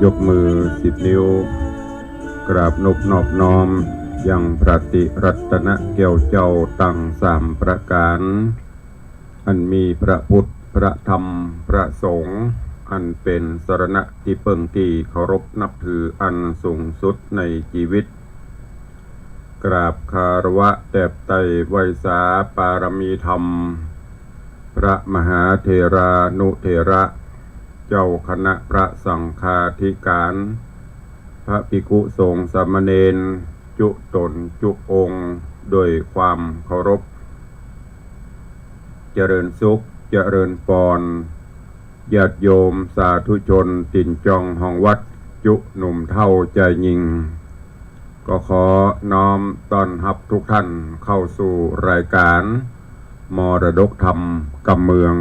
ยกมือ10 นิ้วกราบนบนอบน้อมยังพระติรัตนเกี่ยวเจ้าตั้ง3 ประการอันมีพระพุทธพระธรรมพระสงฆ์อันเป็นสรณะที่เปิ่งที่เคารพนับถืออันสูงสุดในชีวิตกราบคารวะแด่ไตรไวยสาปารมีธรรมพระมหาเถรานุเถระเจ้าคณะพระสังฆาธิการพระภิกขุสงฆ์สามเณรจุตนจุองค์โดยความเคารพเจริญสุขเจริญปอนญาติโยมสาธุชนติ่นจองห้องวัดจุหนุ่มเท่าใจยิงก็ขอน้อมต้อนรับทุกท่านเข้าสู่รายการมรดกธรรมกำเมือง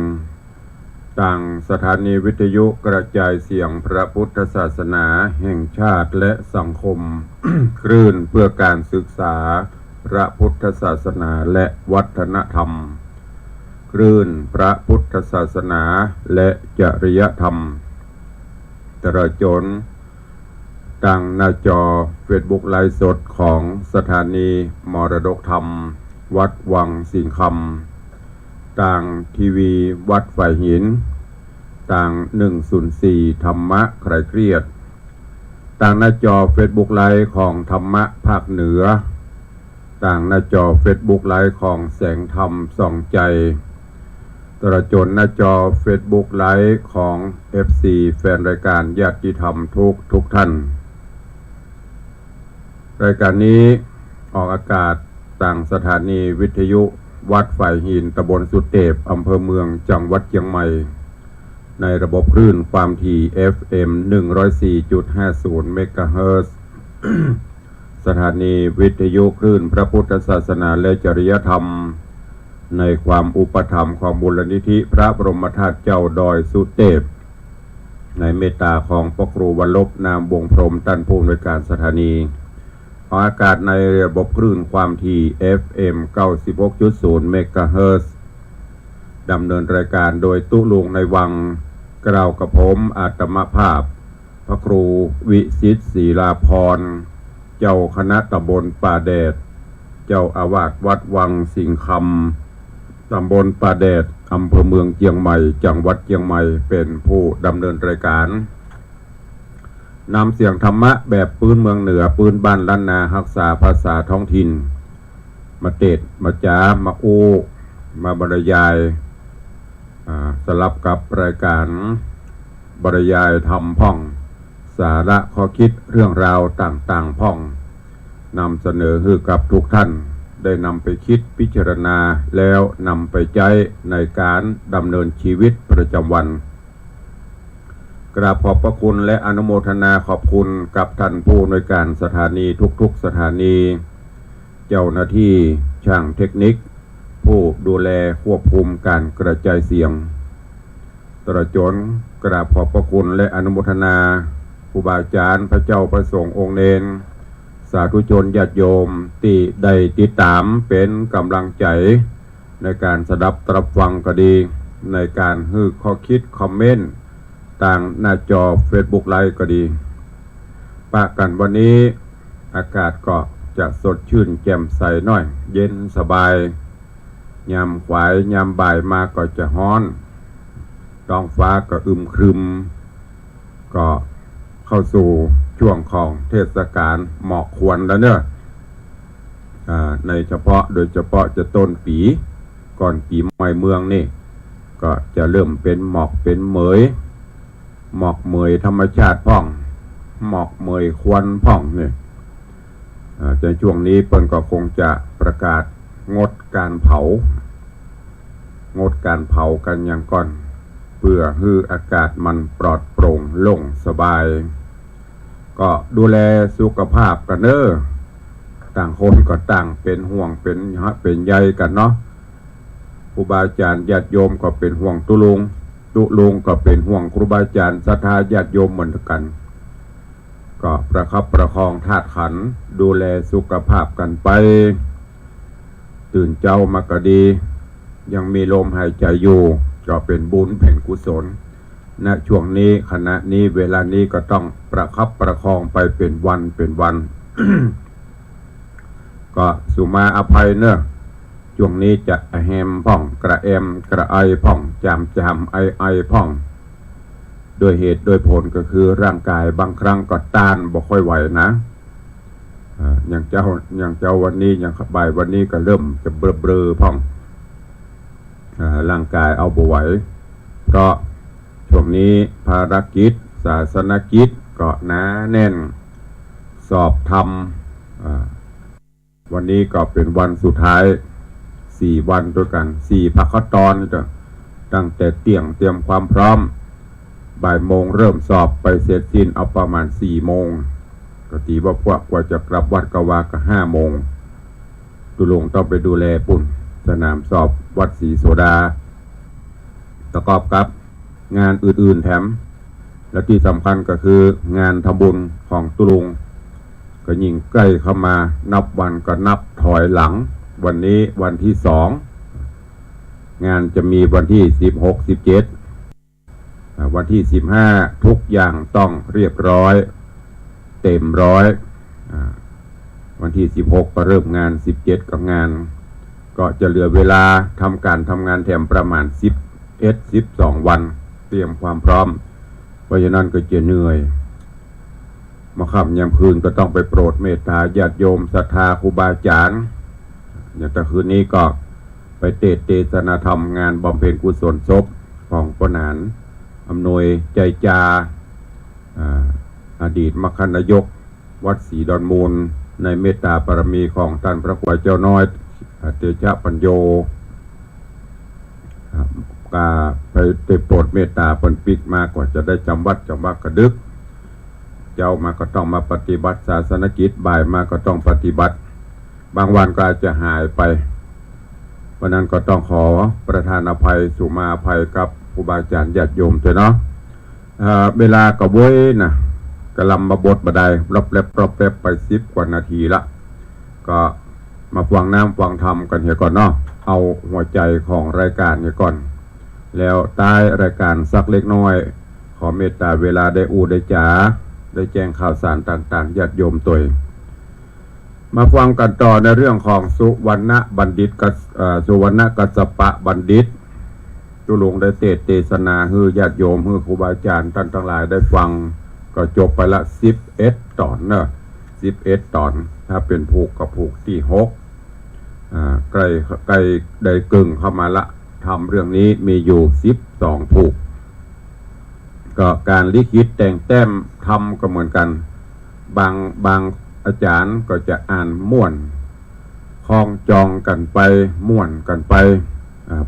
ต่างสถานีวิทยุกระจายเสียงพระพุทธศาสนาแห่งชาติและสังคม คลื่นเพื่อการศึกษาพระพุทธศาสนาและวัฒนธรรมคลื่นพระพุทธศาสนาและจริยธรรมตลอดจนดังหน้าจอ Facebook ไลฟ์สดของสถานีมรดกธรรมวัดวังสิงคำต่างทีวีวัดฝ่ายหินต่าง104ธรรมะใครเครียดต่างหน้าจอ Facebook ไลฟ์ของธรรมะภาคเหนือต่างหน้าจอ Facebook ไลฟ์ของแสงธรรมส่องใจตลอดจนหน้าจอ Facebook ไลฟ์ของ FC แฟนรายการญาติธรรมทุกท่านรายการนี้ออกอากาศต่างสถานีวิทยุวัดฝ่ายหินตำบลสุเทพอำเภอเมืองจังหวัดเชียงใหม่ในระบบคลื่นความถี่ FM 104.50 เมกะเฮิรตซ์ สถานีวิทยุคลื่นพระพุทธศาสนาและจริยธรรมในความอุปถัมภ์ของมูลนิธิพระบรมธาตุเจ้าดอยสุเทพในเมตตาของพระครูวรลบนามวงพรหมท่านผู้อำนวยการสถานีออกอากาศในระบบคลื่นความถี่ FM 96.0 เมกะเฮิรตซ์ดำเนินรายการโดยตุลุงในวังกล่าวกับผมอาตมภาพพระครูวิสิตศรีลาภรณ์เจ้าคณะตำบลป่าแดดเจ้าอาวาสวัดวังสิงคำตำบลป่าแดดอำเภอเมืองเชียงใหม่จังหวัดเชียงใหม่เป็นผู้ดำเนินรายการนำเสียงธรรมะแบบปืนเมืองเหนือปืนบ้านล้านนารักษาภาษาท้องถิ่นมาเตดมาจ้ามาอูมาบรรยายสลับกับรายการบรรยายธรรมพ่องสาระข้อคิดเรื่องราวต่างๆพ่องนำเสนอให้กับทุกท่านได้นำไปคิดพิจารณาแล้วนำไปใช้ในการดำเนินชีวิตประจำวันกราบขอบพระคุณและอนุโมทนาขอบคุณกับท่านผู้อำนวยการสถานีทุกๆสถานีเจ้าหน้าที่ช่างเทคนิคผู้ดูแลควบคุมการกระจายเสียงตลอดจนกราบขอบพระคุณและอนุโมทนาครูบาอาจารย์พระเจ้าประสงค์องค์เนรสาธุชนญาติโยมที่ได้ติดตามเป็นกำลังใจในการสดับตรับฟังก็ดีในการให้ข้อคิดคอมเมนต์ต่างหน้าจอ Facebook ไลฟ์ก็ดีปะกันวันนี้อากาศก็จะสดชื่นแจ่มใสหน่อยเย็นสบายยามขวายยามบ่ายมาก็จะฮ้อนท้องฟ้าก็อึมครึมก็เข้าสู่ช่วงของเทศกาลหมอกควันแล้วเนี่ยในโดยเฉพาะจะต้นปีก่อนปีใหม่เมืองนี่ก็จะเริ่มเป็นหมอกเป็นเหมยหมอกเหมยธรรมชาติพ่องหมอกเหมยควันพ่องเนี่ยในช่วงนี้เปิ้นก็คงจะประกาศงดการเผากันอย่างก่อนเพื่อให้อากาศมันปลอดโปร่งโล่งสบายก็ดูแลสุขภาพกันเด้อต่างคนก็ต่างเป็นห่วงเป็นใยกันเนาะครูบาอาจารย์ญาติโยมก็เป็นห่วงตุลุงก็เป็นห่วงครูบาอาจารย์ศรัทธาญาติโยมเหมือนกันก็ประคับประคองธาตุขันธ์ดูแลสุขภาพกันไปตื่นเจ้ามาก็ดียังมีลมหายใจอยู่ก็เป็นบุญเป็นกุศล ณช่วงนี้ขณะนี้เวลานี้ก็ต้องประคับประคองไปเป็นวันเป็นวัน ก็สุมาอภัยเนอะช่วงนี้จะแฮมพ่องกระแอมกระไอพ่องจามไอพ่องโดยเหตุโดยผลก็คือร่างกายบางครั้งก็ต้านบ่ค่อยไหวนะอย่างเจ้าวันนี้อย่างบ่ายวันนี้ก็เริ่มจะเบลอพ่องร่างกายเอาบ่ไหวเพราะช่วงนี้ภารกิจศาสนกิจก็หนาแน่นสอบธรรมวันนี้ก็เป็นวันสุดท้าย4 วันด้วยกัน4 ภคตอนตั้งแต่เตรียมความพร้อมบ่ายโมงเริ่มสอบไปเสร็จสิ้นเอาประมาณ4 โมงก็ตีว่าพวกกว่าจะกลับวัดกวาก็5 โมงตุลงต้องไปดูแลปุ่นสนามสอบวัดศรีโสดาประกอบกับงานอื่นๆแถมและที่สำคัญก็คืองานทำบุญของตุลงก็ยิ่งใกล้เข้ามานับวันก็นับถอยหลังวันนี้วันที่2งานจะมีวันที่16 17วันที่15ทุกอย่างต้องเรียบร้อยเต็มร้อยวันที่16ก็เริ่มงาน17กับงานก็จะเหลือเวลาทำงานแถมประมาณ12 วันเตรียมความพร้อมเพราะฉะนั้นก็จะเหนื่อยมาค่ำยามคืนก็ต้องไปโปรดเมตตาญาติโยมศรัทธาครูบาอาจารย์อย่างแต่คืนนี้ก็ไปเทศนาธรรมงานบำเพ็ญกุศลศพของปนานอำนวยใจจาอดีตมคณายกวัดศรีดอนมูลในเมตตาบารมีของท่านพระครูเจ้าน้อยเตชะปัญโยก็ไปโปรดเมตตาปนปิกมากกว่าจะได้จำวัดกระดึกเจ้ามาก็ต้องมาปฏิบัติศาสนกิจบ่ายมาก็ต้องปฏิบัติบางวันก็อาจจะหายไปวันนั้นก็ต้องขอประทานอภัยสุมาอภัยกับครูบาอาจารย์ญาติโยมเถอะเนาะเวลาก็เว้ยนะกระลำมาบดบดายรอบแลบไป10 กว่านาทีละก็มาฟังน้ำฟังธรรมกันเหี่ยก่อนเนาะเอาหัวใจของรายการเหี่ยก่อนแล้วใต้รายการสักเล็กน้อยขอเมตตาเวลาได้ได้จ๋าได้แจ้งข่าวสารต่างๆญาติโยมตัวเองมาฟังกันต่อในเรื่องของสุวรรณบัณฑิตกับสุวรรณกัสสปะบัณฑิตตุลงได้เทศนาให้ญาติโยมให้ครูบาอาจารย์ท่านทั้งหลายได้ฟังก็จบไปละ11 ตอนเนอะ11 ตอนถ้าเป็นผูกกับผูกที่6ใกล้ได้กึ่งเข้ามาละทำเรื่องนี้มีอยู่12 ผูกก็การลิขิตแต่งแต้มทำก็เหมือนกันบางอาจารย์ก็จะอ่านม่วนคล้องจองกันไปม่วนกันไป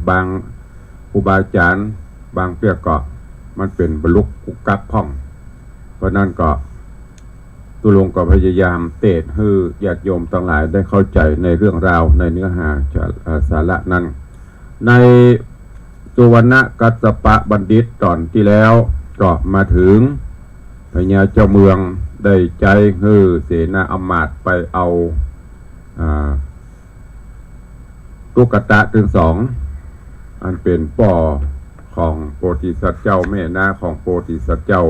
บางครูบาอาจารย์บางเปียกก็มันเป็นบรรลุกุกกักพ่องเพราะนั้นก็ตุลงก็พยายามเทศให้ญาติโยมทั้งหลายได้เข้าใจในเรื่องราวในเนื้อหาสาระนั้นในสุวรรณกัสสปะบัณฑิตตอนที่แล้วก็มาถึงพญาเจ้าเมืองได้ใจให้เสนาอำมาตย์ไปเอาตุ๊กตาถึง2อันเป็นป่อของโพธิสัตว์เจ้าแม่นาของโพธิสัตว์เจ้า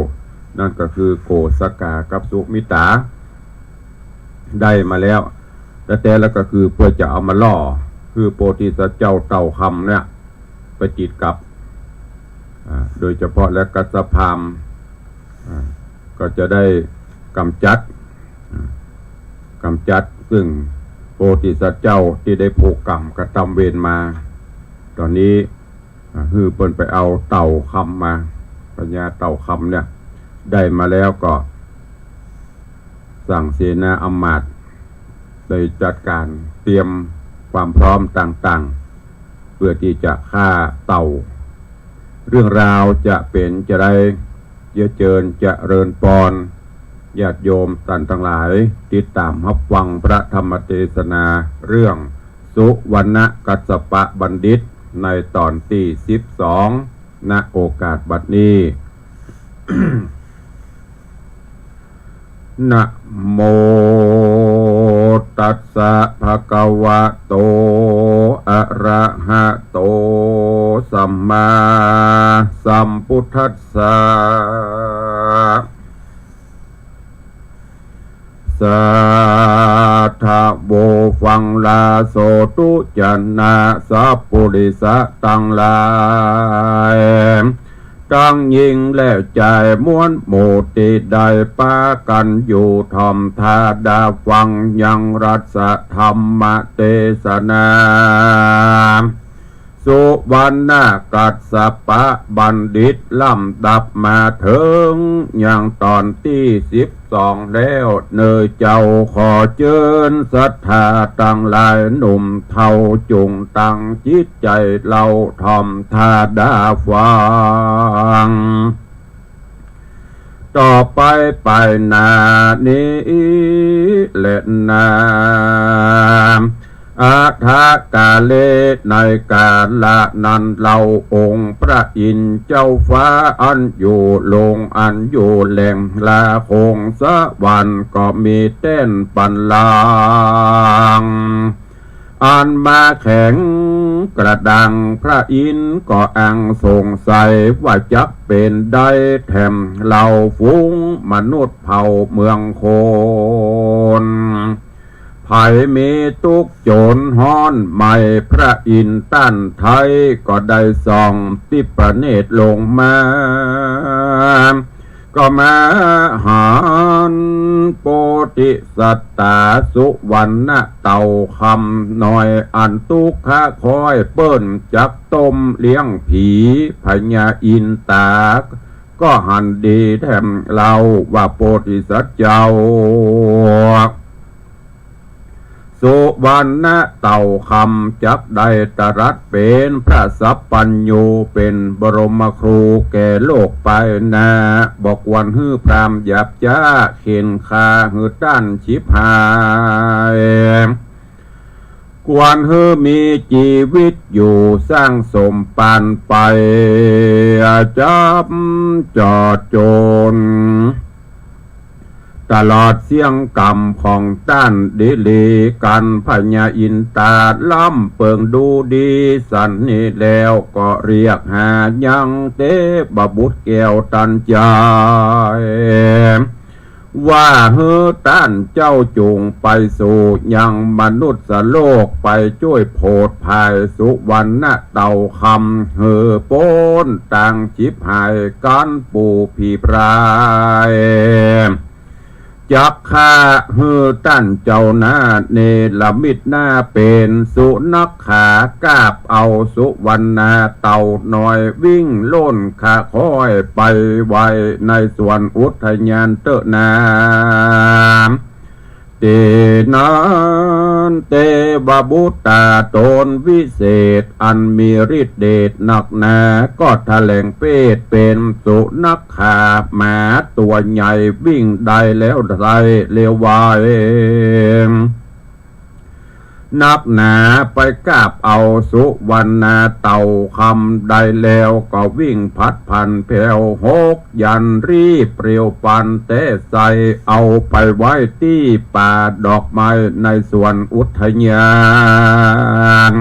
นั่นก็คือโกสกากับสุมิตาได้มาแล้วแต่แล้วก็คือเพื่อจะเอามาล่อคือโพธิสัตว์เจ้าเต่าคำเนี่ยไปจิตกับโดยเฉพาะและกัสสพามก็จะได้กำจัดซึ่งโพธิสัตว์เจ้าที่ได้ผูกกรรมกระทำเวรมาตอนนี้คือเปิ้นไปเอาเต่าคำมาปัญญาเต่าคำเนี่ยได้มาแล้วก็สั่งเสนาอำมาตย์ได้จัดการเตรียมความพร้อมต่างๆเพื่อที่จะฆ่าเต่าเรื่องราวจะเป็นจะได้เยอะเจิญจะเริญปอนญาติโยมท่านทั้งหลายติดตามรับฟังพระธรรมเทศนาเรื่องสุวรรณกัสสปะบัณฑิตในตอนที่12ณโอกาสบัดนี้ นะโมตัส ตัสสะภะคะวะโตอะระหะโต สัมมาสัมพุทธัสสะสัทธะโบฟังลาโสตุจันนาสัพพุริสะตังหลายตั้งยิงแล้วใจม้วนหมู่ติใดปากันอยู่ทอมทาดาฟังยังรัสธรรมเทศนาสุวรรณกัสสปะบัณฑิตลำดับมาถึงยังตอนที่12แล้วเนยเจ้าขอเชิญศรัทธาตั้งหลายหนุ่มเท่าจุงตั้งจิตใจเราทอมทาดาฟังต่อไปไปนานี้และนาอาทากาเลในกาละนั้นเราองค์พระอินทร์เจ้าฟ้าอันอยู่ลงอันอยู่แหล่งลาคงสวรรค์ก็มีเต้นปันลางอันมาแข็งกระดังพระอินทร์ก็อังสงสัยว่าจะเป็นได้แถมเหล่าฟุ้งมนุษย์เผ่าเมืองโคนไผ่มีตุกโจรฮ้อนใหม่พระอินทร์ตั้นไทยก็ได้ส่องติประเนตรลงมาก็มาหารโปธิสัตตาสุวรรณเต่าคำหน่อยอันตุกะคอยเปิ้นจักต้มเลี้ยงผีพญาอินตาก็หันดีแถมเราว่าโปธิสัตว์เจ้าสุวรรณเต่าคำจักได้ตรัสเป็นพระสัพพัญญูเป็นบรมครูแก่โลกไปนาบอกวันฮื้อพรามหยับจ้าเข็นคาหือด้านชิบหายกวนฮื้อมีชีวิตอยู่สร้างสมปานไปจับจอดโจรตลอดเสียงกรรมของต้านดิลีกันพญาอินตาล้ำเปิงดูดีสันนี้แล้วก็เรียกหายังเตบบุตรแก้วตันใจว่าเฮือต้านเจ้าจุงไปสู่ยังมนุษย์โลกไปช่วยโพดภายสุวรรณเต่าคำเฮือโป้นต่างชิบหายกันปูผีพรายจักฆ่าฮือตั้นเจ้าหน้าเนลมิตหน้าเป็นสุนักขากาบเอาสุวรรณเต่าหน่อยวิ่งล้นขาคอยไปไวในส่วนอุทยานเตนาเตนันเตวบุตตาตนวิเศษอันมีฤทธิเดชหนักหนาก็แถลงเพศเป็นสุนักขาหมาตัวใหญ่วิ่งได้แล้วไรเลี้ยววายนักหนาไปกราบเอาสุวรรณเต่าคำได้แล้วก็วิ่งพัดพันแผ่วหกยันรีบเปรียวปันเตะใส่เอาไปไว้ที่ป่าดอกไม้ในสวนอุทยาน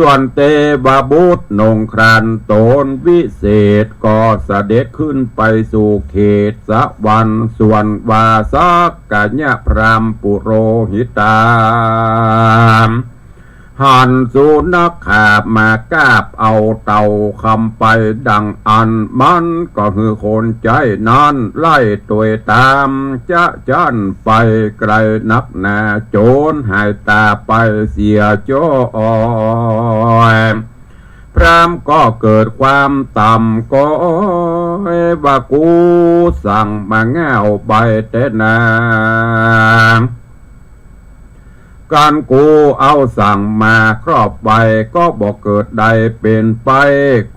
ส่วนเตบาบุตรนงครานตนวิเศษก็เสด็จขึ้นไปสู่เขตสวรรค์ส่วนวาสักกะญะพรามปุโรหิตาหันสุนักขาบมากราบเอาเต่าคำไปดังอันมันก็คือคนใจนั้นไล่ตัวตามจะจันไปไกลนักหนาโจรหายตาไปเสียจ้อยพรามก็เกิดความต่ำก็ว่ากูสั่งมาแง่วใบแต่นาการกูเอาสั่งมาครอบไว้ก็บอกเกิดใดเป็นไป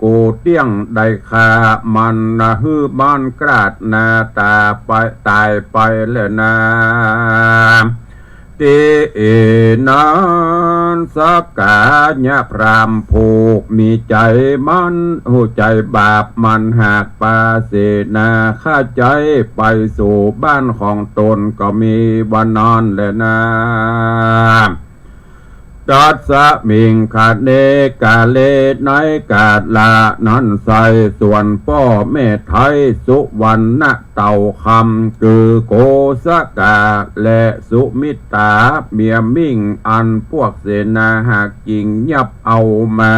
กูเตี้ยงได้คามันนะฮื้อบ้านกราดนาตาไปตายไปแล้วนาติเอนันสักกาญะพรามผูกมีใจมันหูใจบาปมันหากปาเสนาข้าใจไปสู่บ้านของตนก็มีวันนอนแลยนะ ตัสสะมิงคาเนกาเลไนกาลานันใสส่วนพ่อแม่ไทยสุวรรณเต่าคำคือโกสกาและสุมิตาเมียมิ่งอันพวกเสนาหากจิงยับเอามา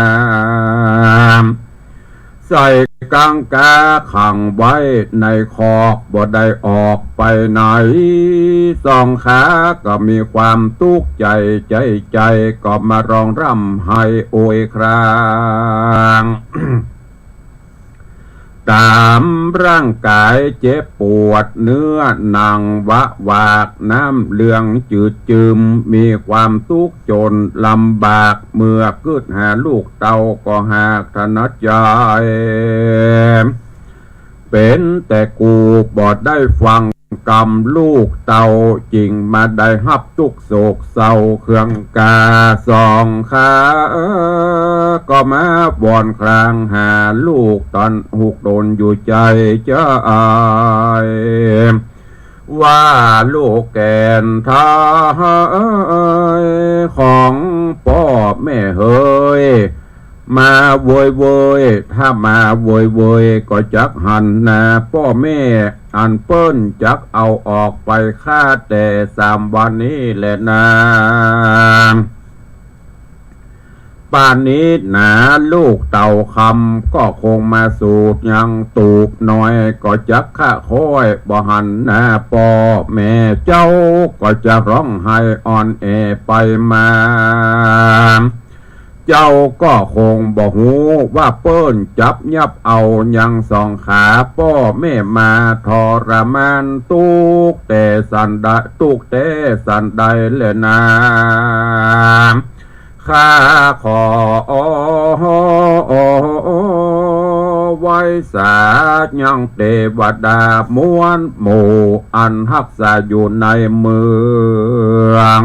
ใส่กังกาขังไว้ในคอกบ่ได้ออกไปไหนสองขาก็มีความทุกข์ใจก็มาร้องร่ำให้โอยครางตามร่างกายเจ็บปวดเนื้อหนังวะวากน้ำเหลืองจืดจืมมีความทุกข์จนลำบากเมื่อเกิดหาลูกเต่าก็หากถนัดใจเป็นแต่กูบอดได้ฟังกรรมลูกเต่าจริงมาได้ฮับทุกโศกเศร้าเครื่องกาสองขาก็มาบอนครางหาลูกตอนหุกโดนอยู่ใจเจ้าอายว่าลูกแก่นท้ายของพ่อแม่เฮยมาโวยถ้ามาโวยก็จักหันนะพ่อแม่อันเปิ้นจักเอาออกไปฆ่าแต่3 วันนี้แหละนะป่านนี้หนาลูกเต่าคำก็คงมาสูดยังตูบน้อยก็จักข้าค่อยบ่หันนะพ่อแม่เจ้าก็จะร้องไห้อ่อนแอไปมาเจ้าก็คงบอกหูว่าเปิ้นจับยับเอายังสองขาพ่อแม่มาทรมานตุกแต่สันใดเลยนะข้าขอไว้สายังเทวดามวลหมู่อันรักษาอยู่ในเมือง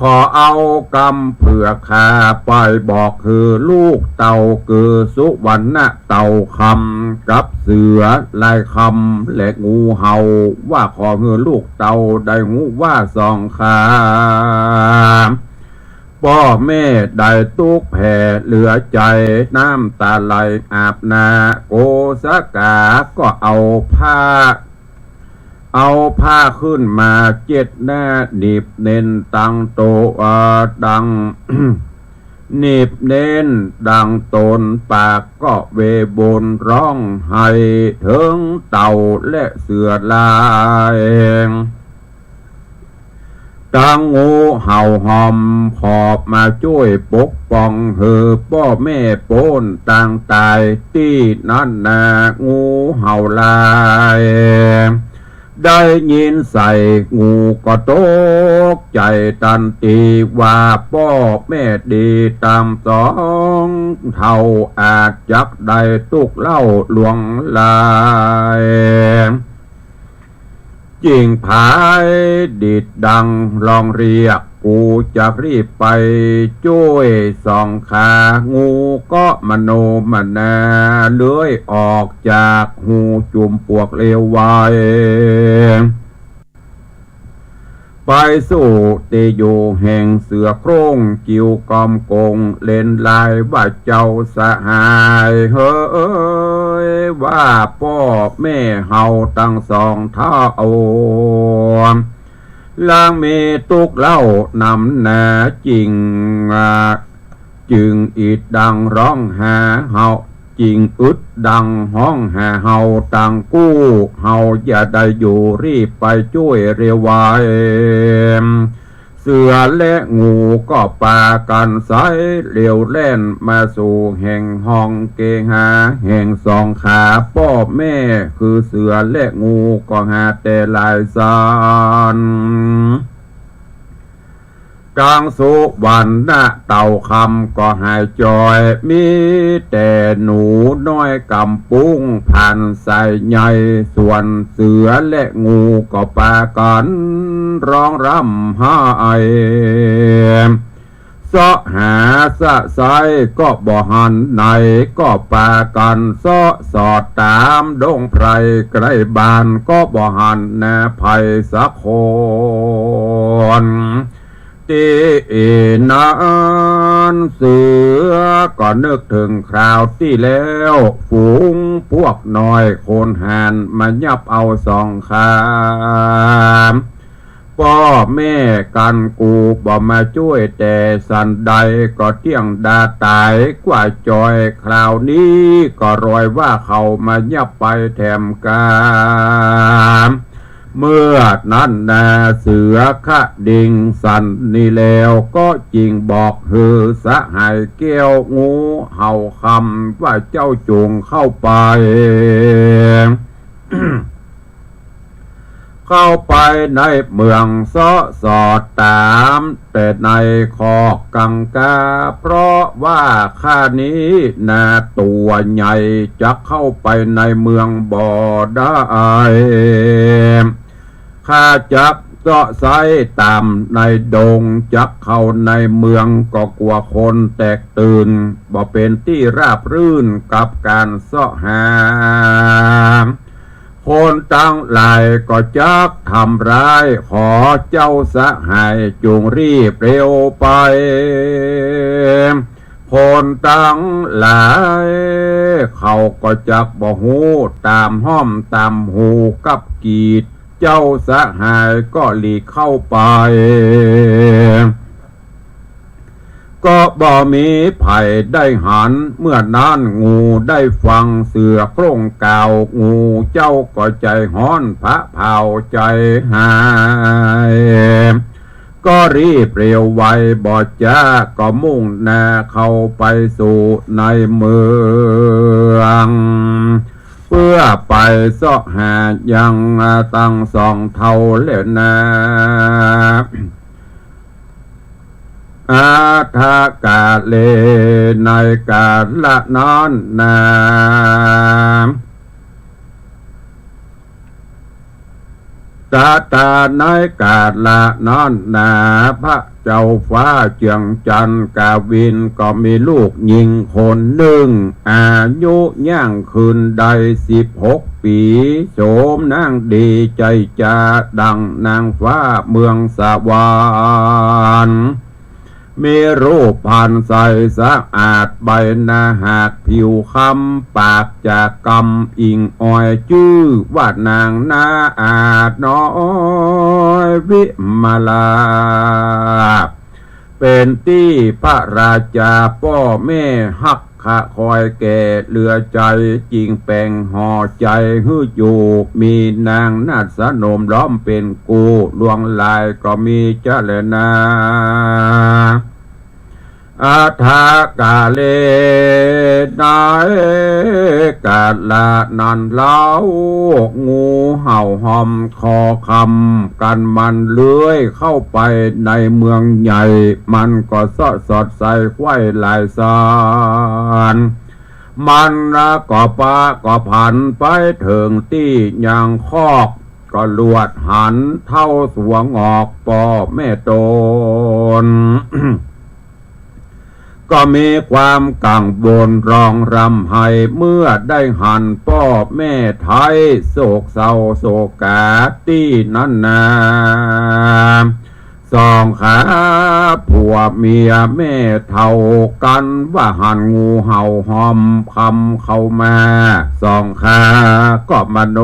ขอเอากำเผื่อข้าไปบอกคือลูกเต่าคือสุวรรณเต่าคำกับเสือลายคำและงูเห่าว่าขอคือลูกเต่าได้งูว่าสองขาพ่อแม่ได้ตุกแผ่เหลือใจน้ำตาไหลอาบนาโกสกาก็เอาผ้าขึ้นมา7 หน้าหนีบเน้นตังโตดัง หนีบเน้นดังตนปากก็เวบนร้องไห้ถึงเต่าและเสือลายตังงูเห่าหอมขอบมาช่วยปกป้องเหือพ่อแม่โปนต่างตายที่นั่นนางูเห่าลายได้ยินใส่งูก็ตกใจตันตีว่าพ่อแม่ดีตาม2 เท่าอาจจักได้ตุกเล่าลวงลายจิงผายดิดดังลองเรียกกูจะรีบไปช่วยสองขางูก็มโนมนาเลื้อยออกจากหูจุ่มปวกเลวไวไปสู่เตโยแห่งเสือโครงกิวกอมกงเล่นลายว่าเจ้าสหายเฮ้ยว่าพ่อแม่เฮาตั้ง2 เท่าล่างเมตุกเล่านำนาจึงอีดดังร้องหาเฮาจิงอึดดังห้องหาเฮาต่างกู้เฮาอย่าได้อยู่รีบไปช่วยเร็วไวเสือและงูก็ปากันสายเร็วแล่นมาสู่แห่งห้องเกหาแห่ง2 ขาพ่อแม่คือเสือและงูก็หาแต่ลายสานกลางสุวรรณเต่าคำก็หายจอยมีแต่หนูน้อยกำปุ้งผ่านใส่ใหญ่ส่วนเสือและงูก็ปากันร้องรำหาไอเสาะหาสะไซก็บ่หันไหนก็ปากันเสาะสอดตามดงไพรใกล้บ้านก็บ่หันแน่ภัยสักคน ตีนั้นเสือก็นึกถึงคราวที่แล้วฝูงพวกน้อยโคนหานมายับเอาสองขามพ่อแม่กันกูบ่มาช่วยแต่สันใดก็เที่ยงดาตายกว่าจอยคราวนี้ก็รอยว่าเขามายับไปแถมกามเมื่อนั้นนาเสือขะดิ่งสันนี่แล้วก็จริงบอกฮือสะหายแก้วงูเห่าคำว่าเจ้าจงเข้าไป เข้าไปในเมืองสอดตามแต่ในคอกกังกาเพราะว่าข้านี้นาตัวใหญ่จะเข้าไปในเมืองบ่อได้ข้าจักเสาะไซตามในดงจักเข้าในเมืองก็กลัวคนแตกตื่นบ่เป็นที่ราบรื่นกับการเสาะหาคนตั้งหลายก็จักทำร้ายขอเจ้าสหายจงรีบเร็วไปคนตั้งหลายเขาก็จักบ่หูตามห้อมตามหูกับกีดเจ้าสหายก็หลีกเข้าไปก็บ่มีไผ่ได้หันเมื่อนั้นงูได้ฟังเสือโคร่งเก่างูเจ้าก็ใจฮ้อนพระเผาใจหายก็รีบเร็วไวบ่จ้าก็มุ่งหน้าเข้าไปสู่ในเมืองเพื่อไปเสาะหายังตั้งสองเท่าแล้วนะอาทากาเลในกาละนอนนาตาในกาละนอนนาพระเจ้าฟ้าเจียงจันกาวินก็มีลูกหญิงคนหนึ่งอายุย่างคืนใด16 ปีโฉมนางดีใจจะดังนางฟ้าเมืองสวรรค์มีรูปพรรณใสสะอาดใบหน้าหากผิวคำปากจากกำอิงอ้อยชื่อว่านางนาอาจน้อยวิมาลาเป็นที่พระราชาพ่อแม่ฮักขะคอยแก่เหลือใจจริงแปลงห่อใจฮื้ออยู่มีนางนาฏสนมล้อมเป็นกูลวงลายก็มีเจริญนาอาทากาเลนายกาละนันเล้างูเห่าหอมคอคำกันมันเลื้อยเข้าไปในเมืองใหญ่มันก็สอดใส่ไข่ลายสารมันก็ปะก็ผันไปถึงที่ยังคอกก็ลวดหันเท่าสวงออกปอแม่ตน ก็มีความกังวลรองรำไห้เมื่อได้หันพ่อแม่ไทยโศกเศร้าโศกาที่นั่นนาสองขาผัวเมียแม่เท่ากันว่าหันงูเห่าหอมคำเข้ามาสองขาก็มาโน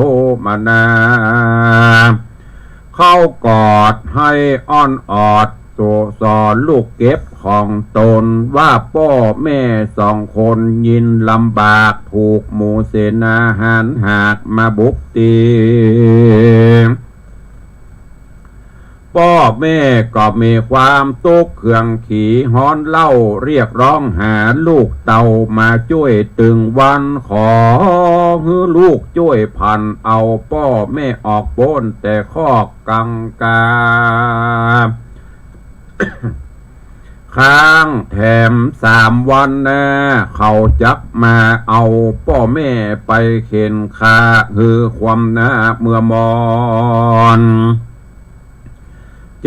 มานาเข้ากอดให้อ้อนออดตัวสอนลูกเก็บของตนว่าพ่อแม่สองคนยินลำบากถูกหมู่เสนาหากมาบุกตีพ่อแม่ก็มีความตุกข์เครื่องขี่ฮ้อนเล่าเรียกร้องหาลูกเต่ามาช่วยตึงวันขอฮือลูกช่วยพันเอาพ่อแม่ออกพ้นแต่ข้อกังกา ค้างแถม3 วันนะเขาจักมาเอาพ่อแม่ไปเข็นคาคือความนะเมื่อมอน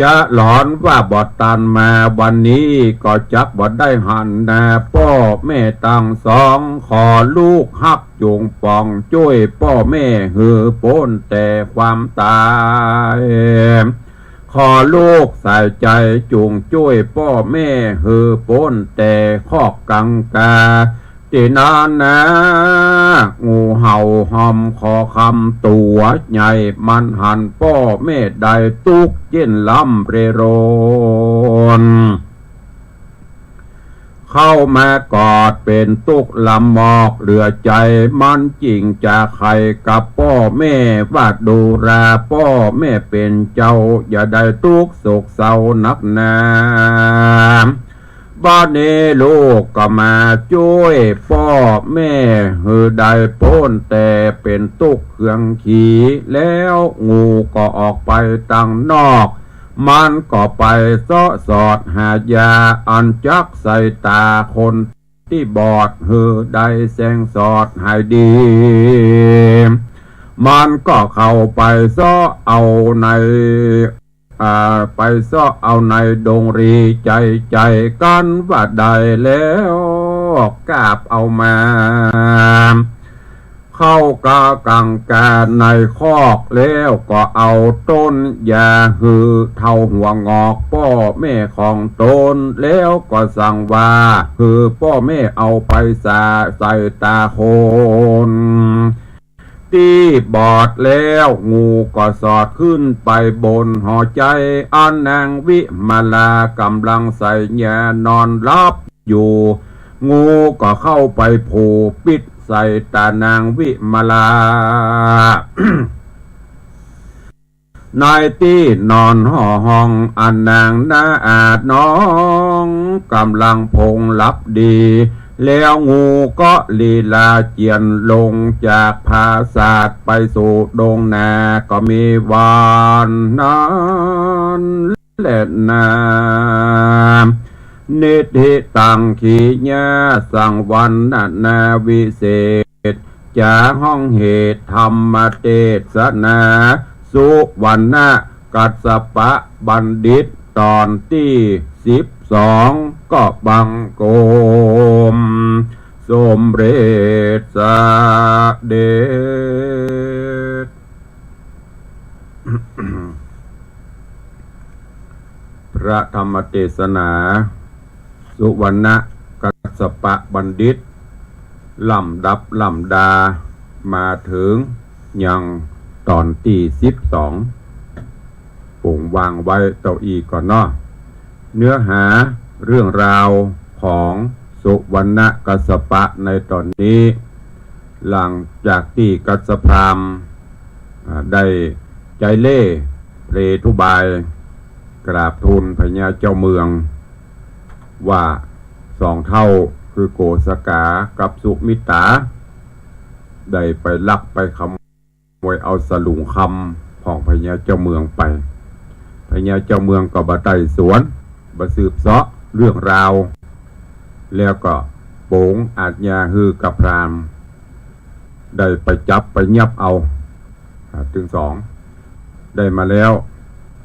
จะหลอนว่าบอดตันมาวันนี้ก็จักบอดได้หันนะพ่อแม่ตั้งสองขอลูกฮักจุงปองช่วยพ่อแม่หือพ้นแต่ความตายข ขอลูกใส่ใจจูงช่วยพ่อแม่เฮือป้นแต่คอกกังกาตีนานนะงูเห่าหอมขอคำตัวใหญ่มันหันพ่อแม่ใดตุกเย็นลำเรโรนเข้ามากอดเป็นตุกลำหมอกเหลือใจมันจริงจากใครกับพ่อแม่ว่าดูแลพ่อแม่เป็นเจ้าอย่าได้ตุกโศกเศร้านักหนาบ้านนี้ลูกก็มาช่วยพ่อแม่หือได้พ้นแต่เป็นตุกเครื่องขี่แล้วงูก็ออกไปตั้งนอกมันก็ไปเสาะสอดหายาอันจักใส่ตาคนที่บอดหือได้แสงสอดให้ดีมันก็เข้าไปเสาะเอาในไปเสาะเอาในดงรีใจกันว่าได้แล้วกาบเอามาเข้ากากังกาในคอกแล้วก็เอาต้นยาหือเท่าหัวงอกพ่อแม่ของตนแล้วก็สั่งว่าหือพ่อแม่เอาไปใส่ตาคนที่บอดแล้วงูก็สอดขึ้นไปบนหอใจอันนางวิมาลากำลังใส่ยานอนรับอยู่งูก็เข้าไปผูปิดใส่ตานางวิมาลา นายที่นอนห่อห้องอันนางน่าอาจน้องกำลังพงหลับดีแล้วงูก็ลีลาเจียนลงจากภาศาสไปสู่ดงนาก็มีวานนั้นและนานิธิตังขีญาสังวันนาวิเศษจาห้องเหตุธรรมเทศนาสุวรรณกัสสปะบัณฑิตตอนที่12ก็บังโกมสมเด็จสเด็จ พระธรรมเทศนาสุวรรณกัสสปะบัณฑิตลำดับลำดามาถึงยังตอนที่12ปุ่งวางไว้เก้าอี้ก่อนเนาะเนื้อหาเรื่องราวของสุวรรณกัสสปะในตอนนี้หลังจากที่กัสสพราหมณ์ได้ใจเล่เพลทุบายกราบทูลพญาเจ้าเมืองว่าสองเท่าคือโกสกากับสุมิตาได้ไปลักไปขโมยเอาสลุงคำของพญาเจ้าเมืองไปพญาเจ้าเมืองก็บ่ไต่สวนบ่สืบเสาะเรื่องราวแล้วก็โป่งอาจญาฮือกับพรามได้ไปจับไปยับเอาถึง2ได้มาแล้ว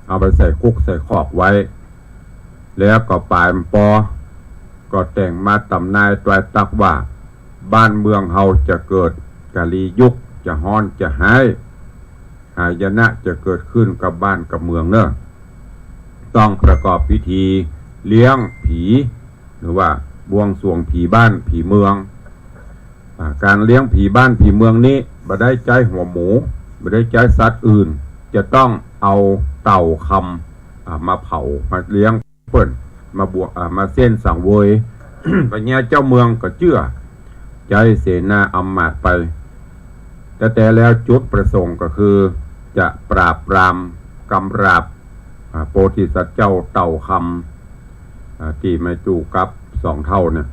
เอาไปใส่คุกใส่คอกไว้แล้วก็ปลายปอก็แต่งมาตำนายตรายตักว่าบ้านเมืองเฮาจะเกิดกาลียุคจะฮ้อนจะหายหายนะจะเกิดขึ้นกับบ้านกับเมืองเนอะต้องประกอบพิธีเลี้ยงผีหรือว่าบวงสรวงผีบ้านผีเมืองการเลี้ยงผีบ้านผีเมืองนี้บ่ได้ใจหัวหมูบ่ได้ใจสัตว์อื่นจะต้องเอาเต่าคำมาเผามาเลี้ยงเปิ้นมาบวกมาเส้นสังเวย ปัญญาเจ้าเมืองก็เชื่อใจเสนาอำมาตย์ไปแต่แล้วจุดประสงค์ก็คือจะปราบปรามกำราบโพธิสัตว์เจ้าเต่าคำที่มาจูกับสองเท่าเนี่ย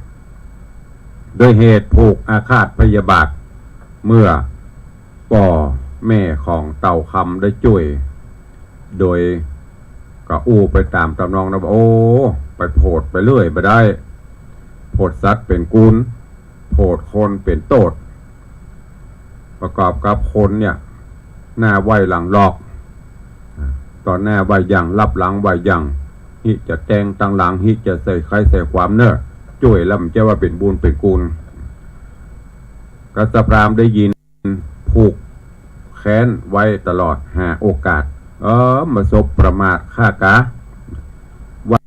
ด้วยเหตุผูกอาฆาตพยาบาทเมื่อพ่อแม่ของเต่าคำได้ช่วยโดยก็อู้ไปตามตำนองนะโอ้ไปโผดไปเรื่อยไปได้โผดสัตว์เป็นกุลโผดคนเป็นโตดประกอบกับคนเนี่ยหน้าไหวหลังลอกตอนหน้าไหวอย่างรับหลังไหวอย่างฮิจะแตงตั้งหลังฮิจะใส่ใครใส่ความเนอะช่วยแล้วมันจะว่าเป็นบุญเป็นกุลกัสสพราหมณ์ได้ยินผูกแค้นไว้ตลอดหาโอกาส มาศพประมาทฆ่ากะว่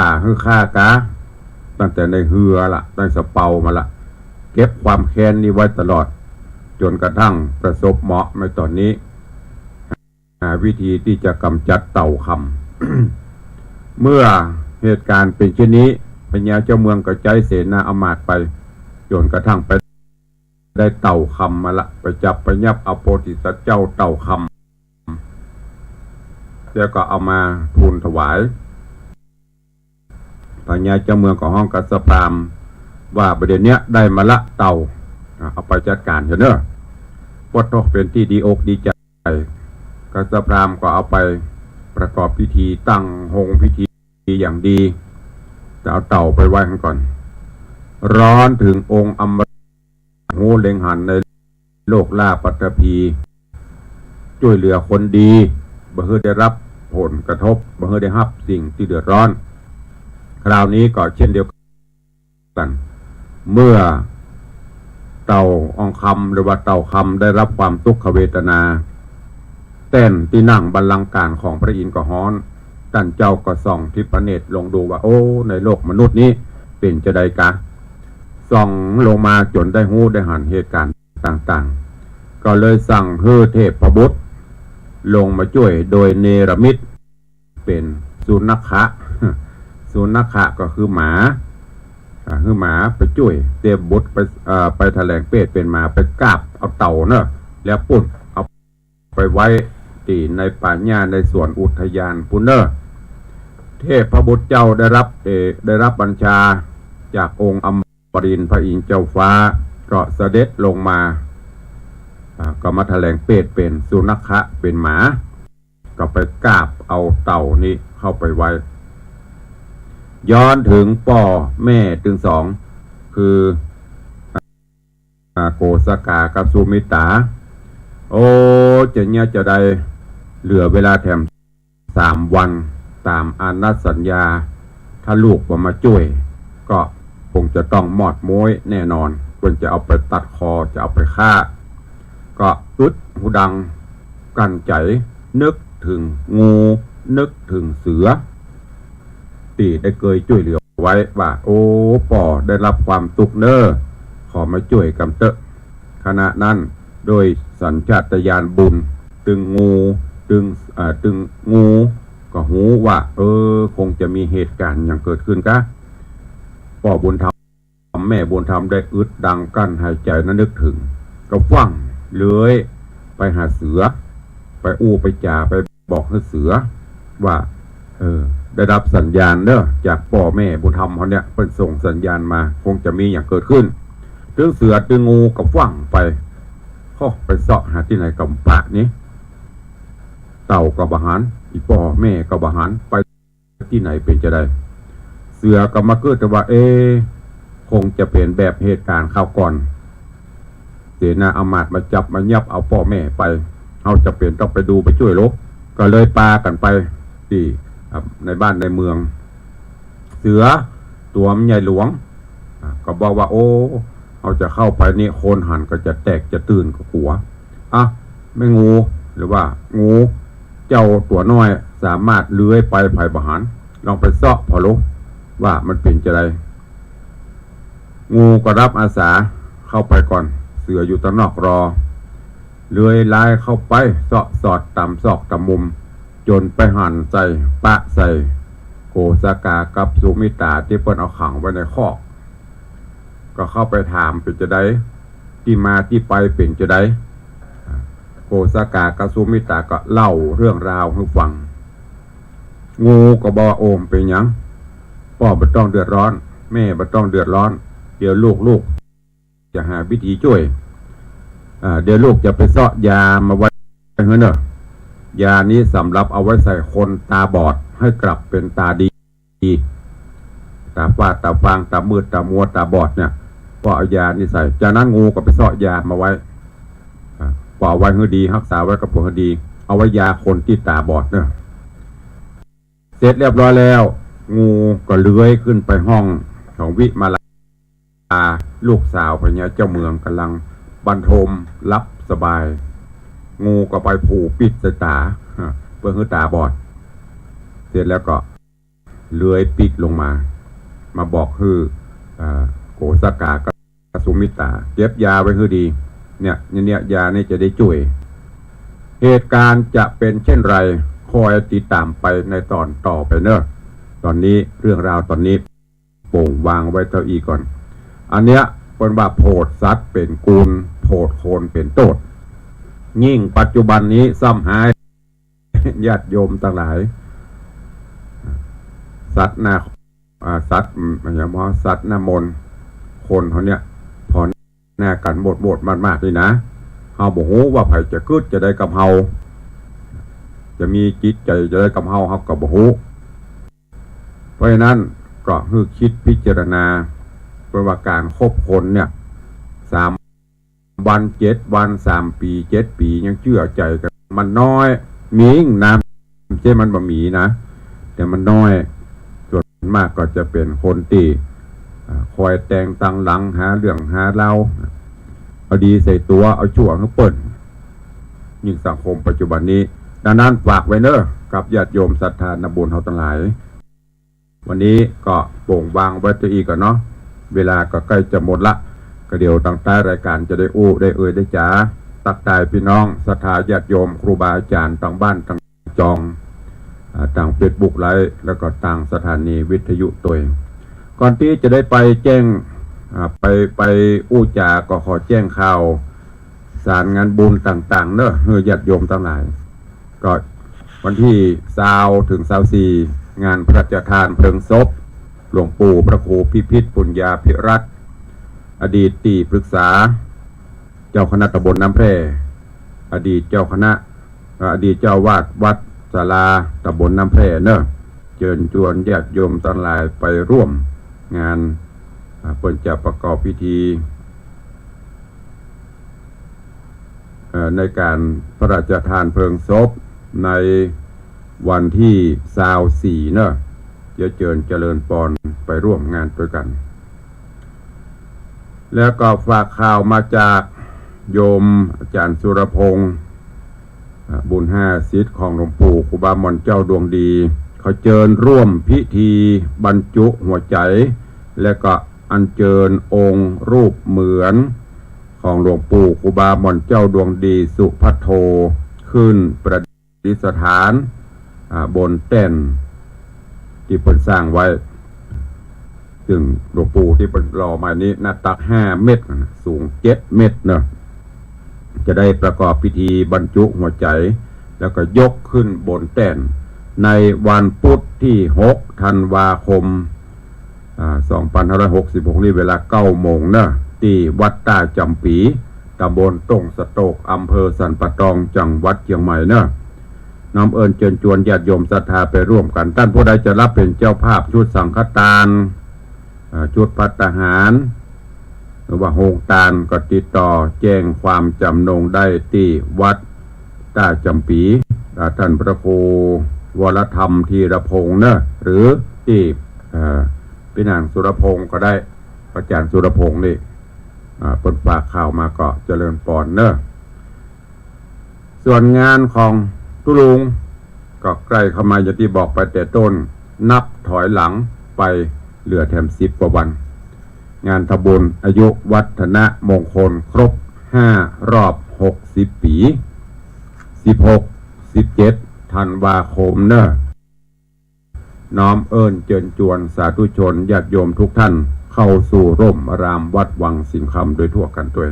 าคือฆ่ากะตั้งแต่ในเฮือละตั้งสะเปามาละเก็บความแค้นนี้ไว้ตลอดจนกระทั่งประสบเหมาะในตอนนี้หาวิธีที่จะกำจัดเต่าคำ เมื่อเหตุการณ์เป็นเช่นนี้พญาเจ้าเมืองก็ใจเสนาอมาตย์ไปจนกระทั่งไปได้เต่าคำมาละไปจับไปยับเอาโพธิสัตว์เจ้าเต่าคำแล้วก็เอามาทูลถวายพญาเจ้าเมืองของห้องกัสปรามว่าประเด็นเนี้ยได้มาละเต่าเอาไปจัดการเถอะเนอะวัดทอกเป็นที่ดีอกดีใจกัสปรามก็เอาไปประกอบพิธีตั้งหงพิธีอย่างดีจะเอาเต่าไปไว้ข้างก่อนร้อนถึงองค์อมหูเล็งหันในโลกล่าปัตตภีช่วยเหลือคนดีบ่เฮือได้รับผลกระทบบ่เฮือได้รับสิ่งที่เดือดร้อนคราวนี้ก็เช่นเดียวกันเมื่อเต่าอองคำหรือว่าเต่าคำได้รับความทุกขเวทนาเต้นที่นั่งบัลลังก์การของพระอินทร์ก็ฮ้อนท่านเจ้าก็ส่องทิพเนตรลงดูว่าโอ้ในโลกมนุษย์นี้เป็นจะใดกะส่องลงมาจนได้หู้ได้หันเหตุการณ์ต่างๆก็เลยสั่งให้เทพพบุตรลงมาช่วยโดยเนรมิตเป็นสุนัขะสุนัขะก็คือหมาคือหมาไปช่วยเทพบุตรไปแถลงเปรตเป็นหมาไปกราบเอาเต่าเนอะแล้วปุ่นเอาไปไว้ที่ในป่าหญ้าในสวนอุทยานปุณเนอร์เทพพบุตรเจ้าได้รับบัญชาจากองค์อมรินทร์พระอินทร์เจ้าฟ้าก็เสด็จลงมาก็มาแถลงเปรตเป็นสุนัขะเป็นหมาก็ไปกราบเอาเต่านี้เข้าไปไว้ย้อนถึงพ่อแม่ถึงสองคือโกสกากับสุมิตาโอ้จะเนี่ยจะได้เหลือเวลาแถม3 วันตามอนัตสัญญาถ้าลูกมาช่วยก็คงจะต้องมอดม้วยแน่นอนควรจะเอาไปตัดคอจะเอาไปฆ่าก็อึดหูดังกั้นใจนึกถึงงูนึกถึงเสือตีได้เคยช่วยเหลือไว้ว่าโอ้ป่อได้รับความทุกข์เน้อขอมาช่วยกำเตอะขณะนั้นโดยสัญชาตญาณบุญตึงงูก็หูว่าคงจะมีเหตุการณ์อย่างเกิดขึ้นกะป่อบุญธรรมแม่บุญธรรมได้อึดดังกั้นหายใจนั้นนึกถึงก็ฟังเลื้อยไปหาเสือไปไปจ่าไปบอกให้เสือว่าได้รับสัญญาณเนอะจากพ่อแม่บุญธรรมเขาเนี่ยเป็นส่งสัญญาณมาคงจะมีอย่างเกิดขึ้นถึงเสือถึงงูกับฟังไปไปเสาะหาที่ไหนกับปะนี้เต่ากับบาหารอีพ่อแม่กับบาหารไปที่ไหนเป็นจะได้เสือกับมาเกิดแต่ว่าคงจะเป็นแบบเหตุการณ์ข้าวก่อนเสนาอมาตย์มาจับมายับเอาพ่อแม่ไปเขาจะเป็นต้องไปดูไปช่วยลบก็เลยปากันไปที่ในบ้านในเมืองเสือตัวมันใหญ่หลวงก็บอกว่าเขาจะเข้าไปนี่โคนหันก็จะแตกจะตื่นก็กลัวไม่งูหรือว่างูเจ้าตัวน้อยสามารถเลื้อยไปภายบาหารลองไปเสาะพอรู้ว่ามันเป็นจะไรงูก็รับอาสาเข้าไปก่อนเสืออยู่ตะนอกรอเลื้อยลายเข้าไปเสาะสอดตามซอกตามมุมจนไปหั่นใส่ปะใส่โกสกากับสุมิตาที่เปิ้นเอาขังไว้ในคอกก็เข้าไปถามเป็นจะได้ที่มาที่ไปเป็นจะได้โกสกากับสุมิตาก็เล่าเรื่องราวให้ฟังงูก็บอกโอมเป็นยังพ่อไม่ต้องเดือดร้อนแม่ไม่ต้องเดือดร้อนเดี๋ยวลูกจะหาวิธีช่วยเดี๋ยวลูกจะไปเสาะยามาไว้เนอะยานี้สำหรับเอาไว้ใส่คนตาบอดให้กลับเป็นตาดีตาฝ้าตาฟางตามืดตามัวตาบอดเนี่ยก็เอายานี้ใส่จากนั้นงูก็ไปเสาะยามาไว้ปล่อยไว้ให้ดีรักษาไว้กับผลให้ดีเอาไว้ยาคนที่ตาบอดเนี่ยเสร็จเรียบร้อยแล้วงูก็เลื้อยขึ้นไปห้องของวิมาลาลูกสาวพญาเจ้าเมืองกำลังบรรทมรับสบายงูก็ไปผูกปิดสายตา พื่อให้ตาบอดเสร็จแล้วก็เลื้อยปิกลงมาบอกคือโกสกากับสุมิตาเก็บยาไว้คือดีเนี่ยยานี่จะได้ช่วยเหตุการณ์จะเป็นเช่นไรคอยติดตามไปในตอนต่อไปเนอะตอนนี้เรื่องราวตอนนี้โป่งวางไว้เท่าอีก่อนอันเนี้ยเป็นว่าโพดสัตว์เป็นกูลโพดโคนเป็นโตดยิ่งปัจจุบันนี้ซ้ำหายญาติโยมต่างหลายสัตว์หน้าสัตว์อย่างว่าสัตว์หน้ามนคนเขาเนี่ยพอหน้ากันหมดมากๆนี่นะเฮาบอกว่าไผจะกึดจะได้กับเฮาจะมีจิตใจจะได้กับเฮากับบอกเพราะฉะนั้นก็คือคิดพิจารณาเป็นว่าการคบคนเนี่ย3 วัน 7 วัน 3 ปี 7 ปียังเชื่อใจกันมันน้อยมีน้ำใช่มันบะหมี่นะแต่มันน้อยส่วนมากก็จะเป็นคนตีคอยแต่งตังหลังหาเรื่องหาเล่าเอาดีใส่ตัวเอาชั่วให้เปิดยิ่งสังคมปัจจุบันนี้ดังนั้นฝากไว้เนอะกับญาติโยมศรัทธานาบุญเฮาทั้งหลายวันนี้ก็โป่งวางไว้ตัวอีกก่อนเนาะเวลาก็ใกล้จะหมดละก็เดี๋ยวตั้งแต่รายการจะได้ได้ได้จ๋าตักตายพี่น้องศรัทธาญาติโยมครูบาอาจารย์ต่างบ้านต่างจองต่างเฟซบุ๊กไลฟ์แล้วก็ต่างสถานีวิทยุตัวเองก่อนที่จะได้ไปแจ้งไปจาก็ขอแจ้งข่าวสารงานบุญต่างๆเนอะเฮือญาติโยมทั้งหลายก็วันที่20 ถึง 24งานพระราชทานเพลิงศพหลวงปู่พระครูพิพิธปุญญาภิรัตน์อดีตที่ปรึกษาเจ้าคณะตำบลน้ำแพร่อดีตเจ้าคณะอดีตเจ้าวาดวัดศาลาตำบลน้ำแพร่เนอะเชิญชวนญาติโยมทั้งหลายไปร่วมงานเปิดจะประกอบพิธีในการพระราชทานเพลิงศพในวันที่24เนอะจะเจริญปอนไปร่วมงานด้วยกันแล้วก็ฝากข่าวมาจากโยมอาจารย์สุรพงษ์บุญ5 ศิษย์ของหลวงปู่ครูบามอนเจ้าดวงดีเขาเชิญร่วมพิธีบรรจุหัวใจและก็อัญเชิญองค์รูปเหมือนของหลวงปู่ครูบามอนเจ้าดวงดีสุภัทโทขึ้นประดิษฐานบนแท่นที่เพิ่นสร้างไว้ซึ่งหลวงปู่ที่เป็นหล่อมานี้หน้าตัก5 เมตรสูง7 เมตรเนอะจะได้ประกอบพิธีบรรจุหัวใจแล้วก็ยกขึ้นบนแท่นในวันพุธที่6 ธันวาคม2566นี่เวลา 9 โมงเนอะที่วัดต้าจำปีตำบลตงสะโตกอำเภอสันปะตองจังหวัดเชียงใหม่เนอะน้ำเอิญเชิญชวนญาติโยมศรัทธาไปร่วมกันท่านผู้ใดจะรับเป็นเจ้าภาพชุดสังฆทานชุดภัตตาหารหรือว่าโฮงตาลก็ติดต่อแจ้งความจำนงได้ที่วัดต้าจำปีท่านพระครูวรธรรมธีรพงษ์เนอะหรือที่พี่นางสุรพงษ์ก็ได้อาจารย์สุรพงษ์นี่เปิดฝากข่าวมาก็เจริญปอนเนอะส่วนงานของทุลุงก็ใกล้เข้ามาอย่างที่บอกไปแต่ต้นนับถอยหลังไปเหลือแถม10 กว่าวันงานทำบุญอายุวัฒนมงคลครบ5 รอบ60 ปี16-17 ธันวาคมเนอะน้อมเอิญเจิญจวนสาธุชนญาติโยมทุกท่านเข้าสู่ร่มอารามวัดวังสิงคำโดยทั่วกันด้วย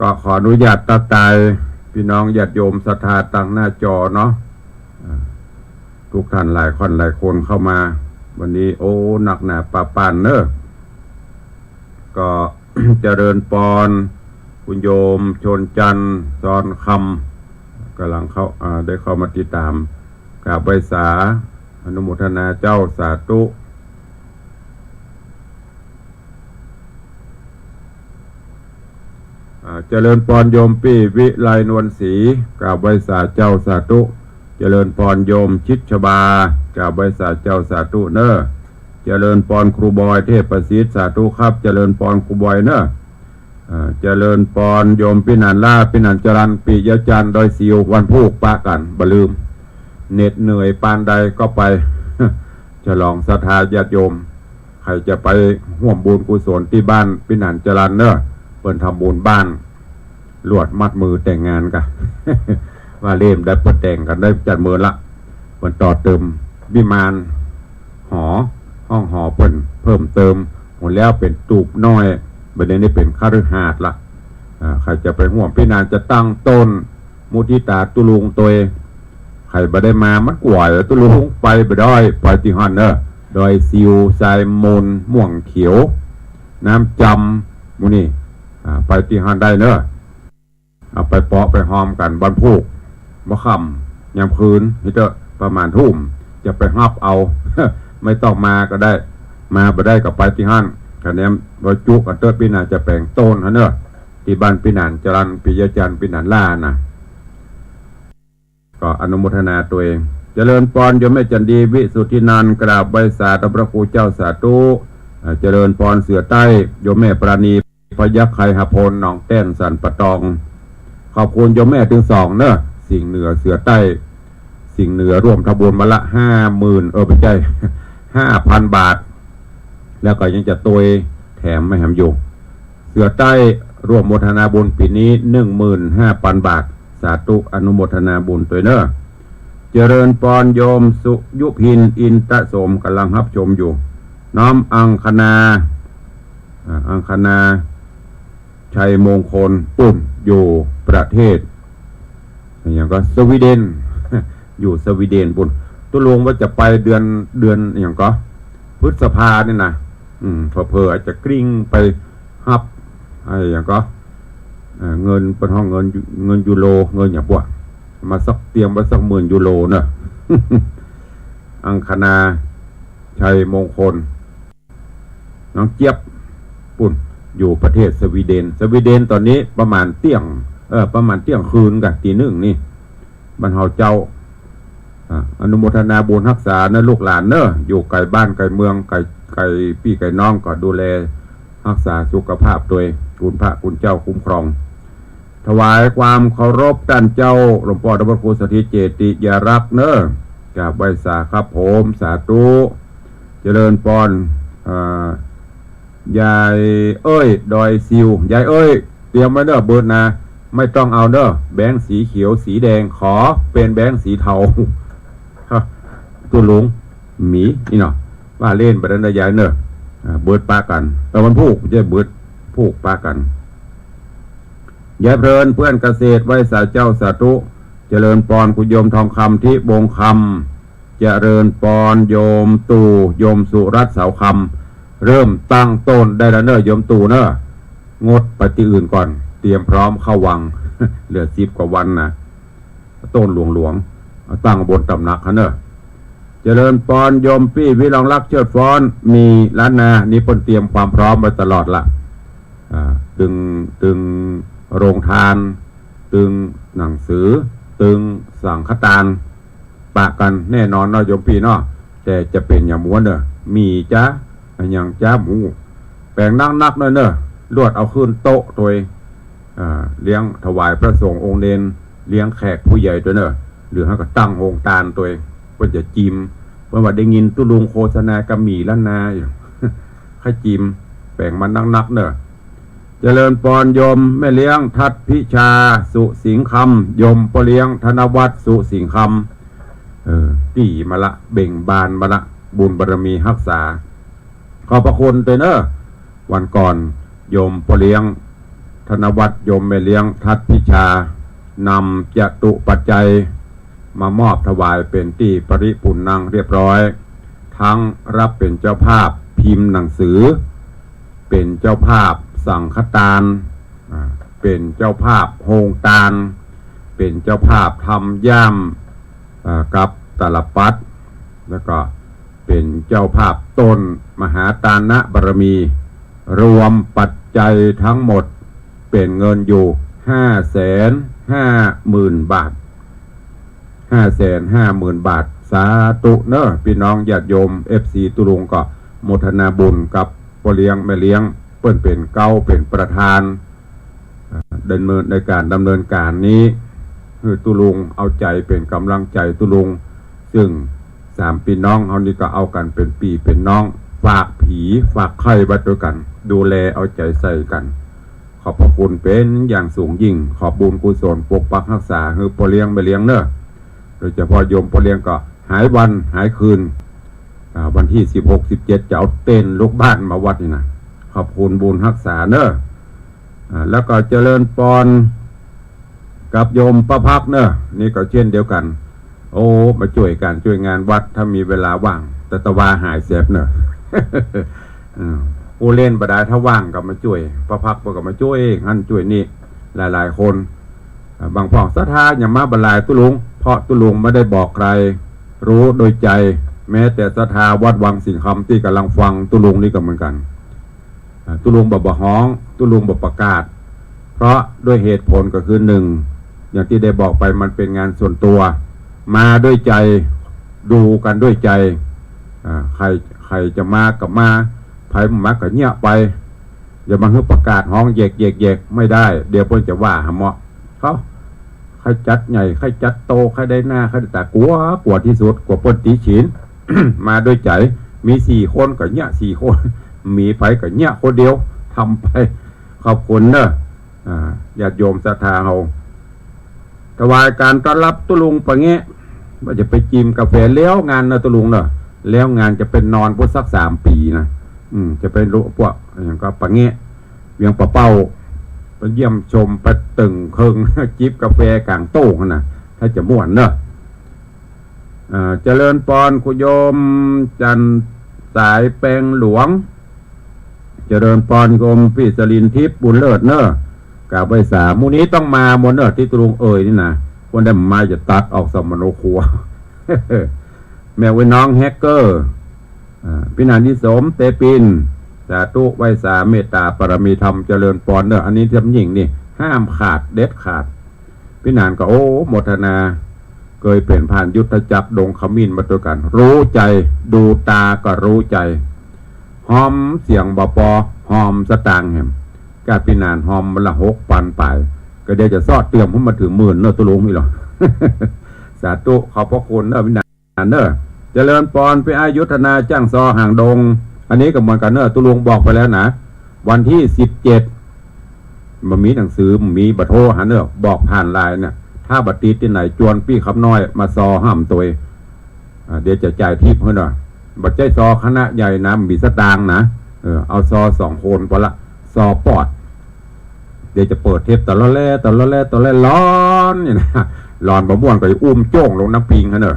ก็ขออนุญาตตักตายพี่น้องญาติโยมศรัทธาตั้งหน้าจอเนาะทุกท่านหลายคนเข้ามาวันนี้โอ้หนักหนาปาปานเนอะก็ เจริญปอนคุณโยมชนจันทร์ซอนคำกำลังเข้าได้เข้ามาติดตามกราบไหว้สาอนุโมทนาเจ้าสาธุเจริญพรโยมปี้วิไลนวลศรีกราบไหว้สาเจ้าสาธุเจริญพรโยมชิดชบากราบไหว้สาเจ้าสาธุเนอะเจริญพรครูบอยเทพประสิทธิ์สาธุครับเจริญพรครูบอยเนอะ เจริญปอนโยมปินันล่าปินันจรันปิยจันทร์ดอยซิววันพูกปะกันบลืมเหน็ดเหนื่อยปานใดก็ไป ฉลองศรัทธาญาติโยมใครจะไปร่วมบุญกุศลที่บ้านปินันจรันเนอะเปิ่นทำบุญบ้านลวดมัดมือแต่งงานกัน ว่าเล่มได้เปิดแต่งกันได้จัดมือละเปิ่นต่อเติมวิมานห้องหอเปิ่นเพิ่มเติมหมดแล้วเป็นตูบน้อยประเด็นนี้เป็นคฤหาสน์ละใครจะไปห่วงพี่นานจะตั้งต้นมุทิตาตุลุงตัวใครบ่ได้มามันกว่าตุลุงไปบ่ได้ไปที่ฮันเนอร์ดอยซิวทรายมูลม่วงเขียวน้ำจำมูนี่ไปที่ฮันได้เนอะเอาไปเปาะไปหอมกันบันพูกมะค่ำยามคืนนี่เถอะประมาณทุ่มจะไปฮับเอา ไม่ต้องมาก็ได้มาบ่ได้ก็ไปที่ฮันคะแนนบรจุกันเตอร์ปีนานจะแปลงต้นฮะเนอะที่บ้านปีนานจรันปิยจันทร์ปีนานล่านะก็อนุโมทนาตัวเองเจริญปอนโยมแม่จันดีวิสุทธินันท์กราบใบสาธพระครูเจ้าสาธุเจริญปอนเสือใต้โยมแม่ปราณีพยัคฆ์ไคหพลหนองแต้นสันปะตองขอบคุณโยมแม่ถึง2เนอะสิ่งเหนือเสือใต้สิ่งเหนือร่วมทำบุญมาละ50,000ไม่ใช่5,000 บาทแล้วก็ยังจะตัวแถมไม่แถมอยู่เสือใต้ร่วมโมทนาบุญปีนี้ 15,000 บาทสาธุอนุโมทนาบุญตัวเนอะเจริญปอนโยมสุยุพินอินตะสมกำลังรับชมอยู่น้อมอังคณาชัยมงคลปุ่นอยู่ประเทศอย่างก็สวีเดน อยู่สวีเดนปุ่นตุลงว่าจะไปเดือนอย่างก็พฤษภาเนี่ยนะเผลออาจจะกลิ้งไปฮับอะไรอย่างก็เงินเป็นห้องเงินยูโรเงินอย่างพวกมาสักเตรียมไว้สัก10,000 ยูโรเนอะ อังคณาชัยมงคลน้องเจี๊ยบปุ่นอยู่ประเทศสวีเดนตอนนี้ประมาณเที่ยงคืนกับตี 1นี่บรรเทาเจ้าอนุโมทนาบุญรักษาเนอะลูกหลานเนอะอยู่ไกลบ้านไกลเมืองไกลพี่ไกลน้องก็ดูแลรักษาสุขภาพโดยคุณพระคุณเจ้าคุ้มครองถวายความเคารพท่านเจ้าหลวงพ่อธรรมครูสถิตเจติยารักษ์เนอะกราบไหว้สาครับผมสาธุเจริญปอนยายดอยซิวยายเตรียมไว้เนอะเบิร์ดนะไม่ต้องเอาเนอะแบงค์สีเขียวสีแดงขอเป็นแบงค์สีเทาตัวหลงหมีนี่เนาะว่าเล่นไปแล้วนะยายเนอะเบิร์ดปากันแต่วันพูกจะเบิร์ดพูกปากันยายเพลินเพื่อนเกษตรไว้สาเจ้าสาธุเจริญปอนคุณโยมทองคำที่บงคำเจริญปอนโยมตู่โยมสุรัตน์เสาคำเริ่มตั้งต้นได้แล้วเนอะโยมตู่เนอะงดไปที่อื่นก่อนเตรียมพร้อมเข้าวัง เหลือ10 กว่าวันนะต้นหลวงตั้งบนตำหนักเนอะเจริญปอนโยมปี้วิลองรักเชิดฟ้อนมีล้านนานี่ปนเตรียมความพร้อมไว้ตลอดละตึงโรงทานตึงหนังสือตึงสังฆทานปะกันแน่นอนเนาะโยมพี่เนาะแต่จะเป็นอย่างม้วนเนอะมีจ้าอย่างจ้าหมูแปลงนักเนอะลวดเอาขึ้นโต๊ะโดยเลี้ยงถวายพระสงฆ์องค์เนนเลี้ยงแขกผู้ใหญ่ตัวเนอะหรือให้ก็ตั้งโฮงตาลตัวเองก็จะจิมเมื่อว่าได้ยินตุลุงโฆษณากระหมี่ล้านนาอยู่ ให้จิมแปลงมันนักเนอะเจริญปอนโยมแม่เลี้ยงทัดพิชาสุสิงคำโยมพ่อเลี้ยงธนวัฒน์สุสิงคำตีมาละเบ่งบานมาละบุญบารมีรักษาขอบพระคุณเตเนอร์วันก่อนโยมพ่อเลี้ยงธนวัฒน์โยมแม่เลี้ยงทัดพิชานำจตุปัจจัยมามอบถวายเป็นที่ปริปุณณังเรียบร้อยทั้งรับเป็นเจ้าภาพพิมพ์หนังสือเป็นเจ้าภาพสังฆทานเป็นเจ้าภาพโฮงทานเป็นเจ้าภาพทำย่ำกับตาลปัดแล้วก็เป็นเจ้าภาพต้นมหาทานะบารมีรวมปัจจัยทั้งหมดเป็นเงินอยู่550,000 บาท550,000 บาทสาธุเนอะพี่น้องญาติโยม FC ตุลุงก็โมทนาบุญกับพ่อเลี้ยงแม่เลี้ยงเปิ้นเป็นเก้าเป็นประธาน ดำเนินในการดำเนินการนี้คือตุลุงเอาใจเป็นกำลังใจตุลุงซึ่ง3พี่น้องเขานี่ก็เอากันเป็นปีเป็นน้องฝากผีฝากไข่ไว้ด้วยกันดูแลเอาใจใส่กันขอบพระคุณเป็นอย่างสูงยิ่งขอบบุญกุศลปกปักรักษาคือพอเลี้ยงไปเลี้ยงเนอะโดยเฉพาะโยมพอเลี้ยงก็หายวันหายคืนวันที่16-17จะเอาเต้นลูกบ้านมาวัดนี่นะขอบคุณบุญรักษาเนอะแล้วก็เจริญปอนกับโยมประภักเนอะนี่ก็เช่นเดียวกันโอ้มาช่วยกันช่วยงานวัดถ้ามีเวลาว่างแต่ตะวาหายเสพเนอะ ผู้เล่นบดาถ้าว่างก็มาช่วยประภักก็มาช่วยงั้นช่วยนี่หลายๆคนบางพ่อศรัทธาอย่ามาบรรลัยตุลุงเพราะตุลุงไม่ได้บอกใครรู้โดยใจแม้แต่ศรัทธาวัดวังสิงห์คำที่กำลังฟังตุลุงนี่ก็เหมือนกันตุลุงบอกฮ้องตุลุงบอกประกาศเพราะด้วยเหตุผลก็คือหนึ่งอย่างที่ได้บอกไปมันเป็นงานส่วนตัวมาด้วยใจดูกันด้วยใจใครจะมากับมาไผ่มากับเงี้ยไปอย่ามาฮึประกาศห้องแยกไม่ได้เดี๋ยวเพิ่นจะว่าหาเหมาะเขาใครจัดใหญ่ใครจัดโตใครได้หน้าใครได้ตากลัวที่สุดกว่าเพิ่นตีฉิน มาด้วยใจมี4 คนกับเงี้ย4 คนมีไผ่กับเงี้ยคนเดียวทำไปขอบคุณเนอะญาติโยมศรัทธาเราถวายการต้อนรับตุลุงปะเงี้ยว่าจะไปจิมกาแฟเลี้ยวงานนะตุลุงเนอะแล้วงานจะเป็นนอนพุทธสัก3 ปีนะจะเป็นรู้พวกอย่างก็ปะเงี้ยเวียงปะเป้าไปเยี่ยมชมไปตึงเคิง จิบกาแฟกลางโต๊ะนะถ้าจะม่วนเนอะเจริญปอนคุโยมจันสายแปลงหลวงเจริญปอนกรมพี่สลินทิพย์บุญเลิศเนอะกาบใบสามูนี้ต้องมาหมดเนอะที่ตรุงนี่นะคนได้มาจะตัดออกสมโนครัว แม่ไว้น้องแฮกเกอร์พินานิสมเตปินสาธุไวสาเมตตาปรมีธรรมเจริญปอนเนอะอันนี้ทำหญิงนี่ห้ามขาดเด็ดขาดพินานก็โอ้โมทนาเคยเปลี่ยนผ่านยุทธจักรดงขมิ้นมาตัวกันรู้ใจดูตาก็รู้ใจหอมเสียงบปอหอมสตางค์แหมกาพินานหอมมันละ6,000 ป่ายก็เดี๋ยวจะซอดเตรียมให้มาถึง10,000เนอะตัวลุงนี่หรอ สาธุขอบพระคุณเนอะพินานเนอะเจริญปอนไปอายุธนาจ้างซอห่างดงอันนี้กับมันกันเนอะตุลุงบอกไปแล้วนะวันที่17มันมีหนังสือมีบัตรโทรหาเนอะบอกผ่านไลน์เนี่ยถ้าบัตรติดที่ไหนจวนพี่คำน้อยมาซอห้ามตัวเดี๋ยวจะจ่ายทิปให้หน่อยบัตรใจซอคณะใหญ่นะมีสตางค์นะเอาซอ2 คนพอละซอปอดเดี๋ยวจะเปิดเทปตลอดแล่ร้อนเนี่ยนะร้อนบะม่วนก็อุ้มโจ้งลงน้ำปิงฮะเนอะ